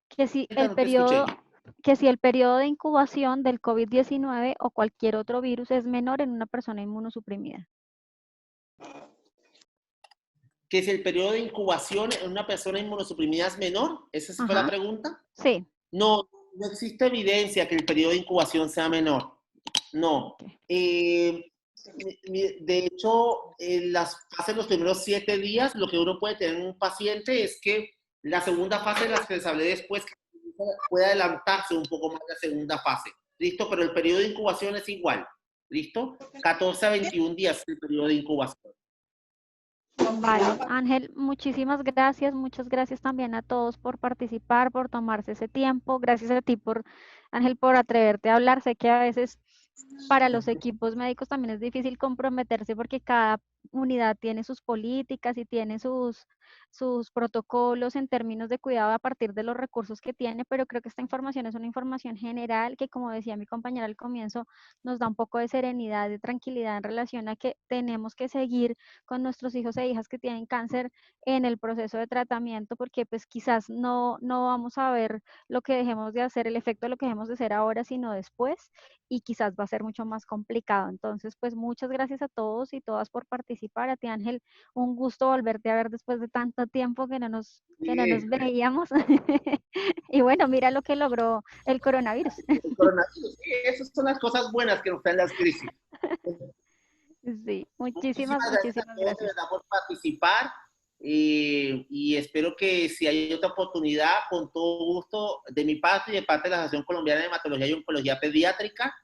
B: que si el periodo de incubación del COVID-19 o cualquier otro virus es menor en una persona inmunosuprimida.
A: ¿Que si el periodo de incubación en una persona inmunosuprimida es menor? ¿Esa fue la pregunta?
B: Sí.
A: No, no existe evidencia que el periodo de incubación sea menor. No. De hecho, en las fases, los primeros 7 días, lo que uno puede tener en un paciente es que la segunda fase de las que les hablé después puede adelantarse un poco más la segunda fase. ¿Listo? Pero el periodo de incubación es igual. ¿Listo? 14 a 21 días es el periodo de incubación.
B: Vale, Ángel, muchísimas gracias. Muchas gracias también a todos por participar, por tomarse ese tiempo. Gracias a ti, Ángel, por atreverte a hablar. Sé que a veces para los equipos médicos también es difícil comprometerse porque cada unidad tiene sus políticas y tiene sus protocolos en términos de cuidado a partir de los recursos que tiene, pero creo que esta información es una información general que, como decía mi compañera al comienzo, nos da un poco de serenidad, de tranquilidad en relación a que tenemos que seguir con nuestros hijos e hijas que tienen cáncer en el proceso de tratamiento, porque pues quizás no vamos a ver lo que dejemos de hacer, el efecto de lo que dejemos de hacer ahora, sino después, y quizás va a ser mucho más complicado. Entonces, pues muchas gracias a todos y todas por participar. A ti, Ángel, un gusto volverte a ver después de tanto tiempo que no nos veíamos. Y bueno, mira lo que logró el coronavirus.
A: El coronavirus, sí, esas son las cosas buenas que nos traen las crisis.
B: Sí, muchísimas
A: gracias a todos, de verdad, por participar. Y espero que si hay otra oportunidad, con todo gusto, de mi parte y de parte de la Asociación Colombiana de Hematología y Oncología Pediátrica.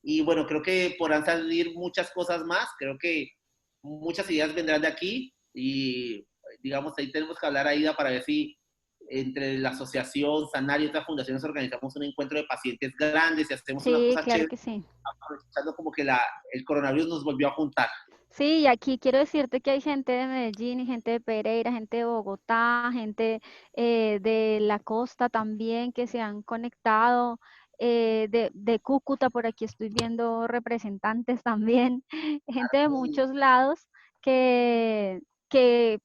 A: Y bueno, creo que podrán salir muchas cosas más. Creo que muchas ideas vendrán de aquí. Y digamos, ahí tenemos que hablar, Aida, para ver si entre la asociación, Sanar y otras fundaciones organizamos un encuentro de pacientes grandes y hacemos una cosa
B: claro
A: chévere,
B: que sí.
A: aprovechando como que el coronavirus nos volvió a juntar.
B: Sí, y aquí quiero decirte que hay gente de Medellín y gente de Pereira, gente de Bogotá, gente de la costa también que se han conectado, de Cúcuta, por aquí estoy viendo representantes también, gente de muchos lados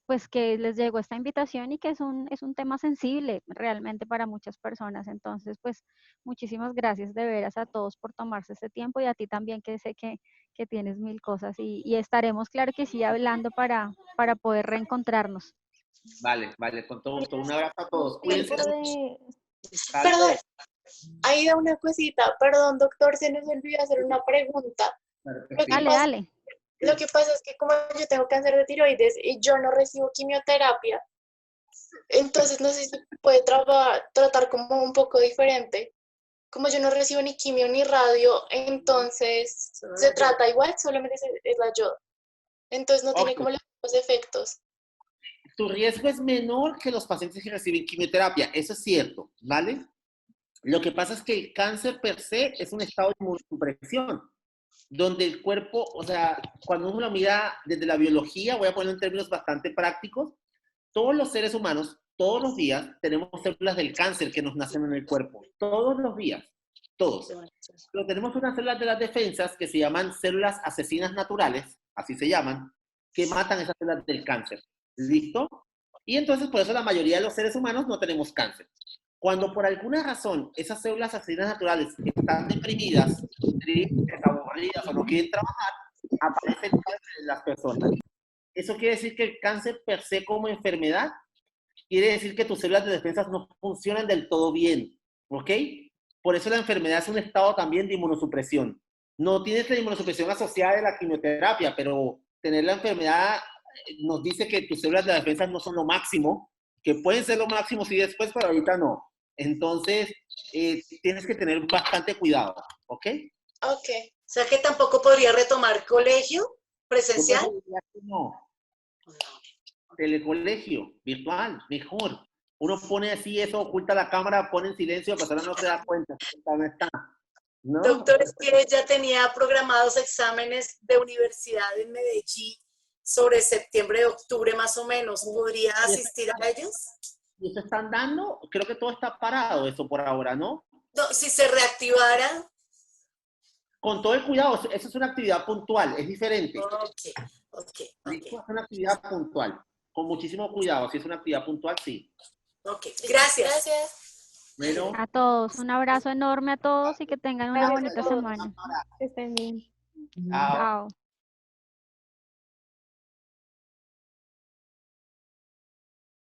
B: pues que les llegó esta invitación y que es un tema sensible realmente para muchas personas. Entonces, pues muchísimas gracias de veras a todos por tomarse este tiempo y a ti también, que sé que tienes mil cosas y estaremos, claro que sí, hablando para poder reencontrarnos.
A: Vale, con todo gusto. Un abrazo a todos. Cuídense mucho.
M: Perdón, ahí da una cosita. Perdón, doctor, se nos olvidó hacer una pregunta.
B: Dale.
M: Lo que pasa es que como yo tengo cáncer de tiroides y yo no recibo quimioterapia, entonces no sé si puede tratar como un poco diferente. Como yo no recibo ni quimio ni radio, entonces se trata igual, solamente es la yodo. Entonces no tiene
A: Ok.
M: como los mismos efectos.
A: Tu riesgo es menor que los pacientes que reciben quimioterapia, eso es cierto, ¿vale? Lo que pasa es que el cáncer per se es un estado de inmunosupresión, donde el cuerpo, o sea, cuando uno lo mira desde la biología, voy a ponerlo en términos bastante prácticos, todos los seres humanos, todos los días, tenemos células del cáncer que nos nacen en el cuerpo, todos los días, todos. Pero tenemos unas células de las defensas que se llaman células asesinas naturales, así se llaman, que matan esas células del cáncer. ¿Listo? Y entonces por eso la mayoría de los seres humanos no tenemos cáncer. Cuando por alguna razón esas células asesinas naturales están deprimidas, tristes, aburridas o no quieren trabajar, aparece el cáncer en las personas. Eso quiere decir que el cáncer per se como enfermedad quiere decir que tus células de defensas no funcionan del todo bien, ¿ok? Por eso la enfermedad es un estado también de inmunosupresión. No tienes la inmunosupresión asociada de la quimioterapia, pero tener la enfermedad nos dice que tus células de defensas no son lo máximo, que pueden ser lo máximo sí después, pero ahorita no. Entonces, tienes que tener bastante cuidado, ¿ok?
N: Ok. O sea que tampoco podría retomar colegio presencial.
A: No. Telecolegio, virtual, mejor. Uno pone así eso, oculta la cámara, pone en silencio, la persona no se da cuenta. No está. ¿No?
N: Doctor, es que ya tenía programados exámenes de universidad en Medellín sobre septiembre, octubre más o menos. ¿Podría asistir a ellos?
A: ¿Y eso están dando? Creo que todo está parado eso por ahora, ¿no?
N: No, si se reactivara.
A: Con todo el cuidado, eso es una actividad puntual, es diferente.
N: Ok.
A: Es una actividad puntual, con muchísimo cuidado. Si es una actividad puntual, sí.
N: Ok, gracias.
M: Gracias.
A: Bueno,
B: A todos, un abrazo enorme a todos y que tengan una bonita semana.
C: Que estén bien.
A: chao.
B: Chao.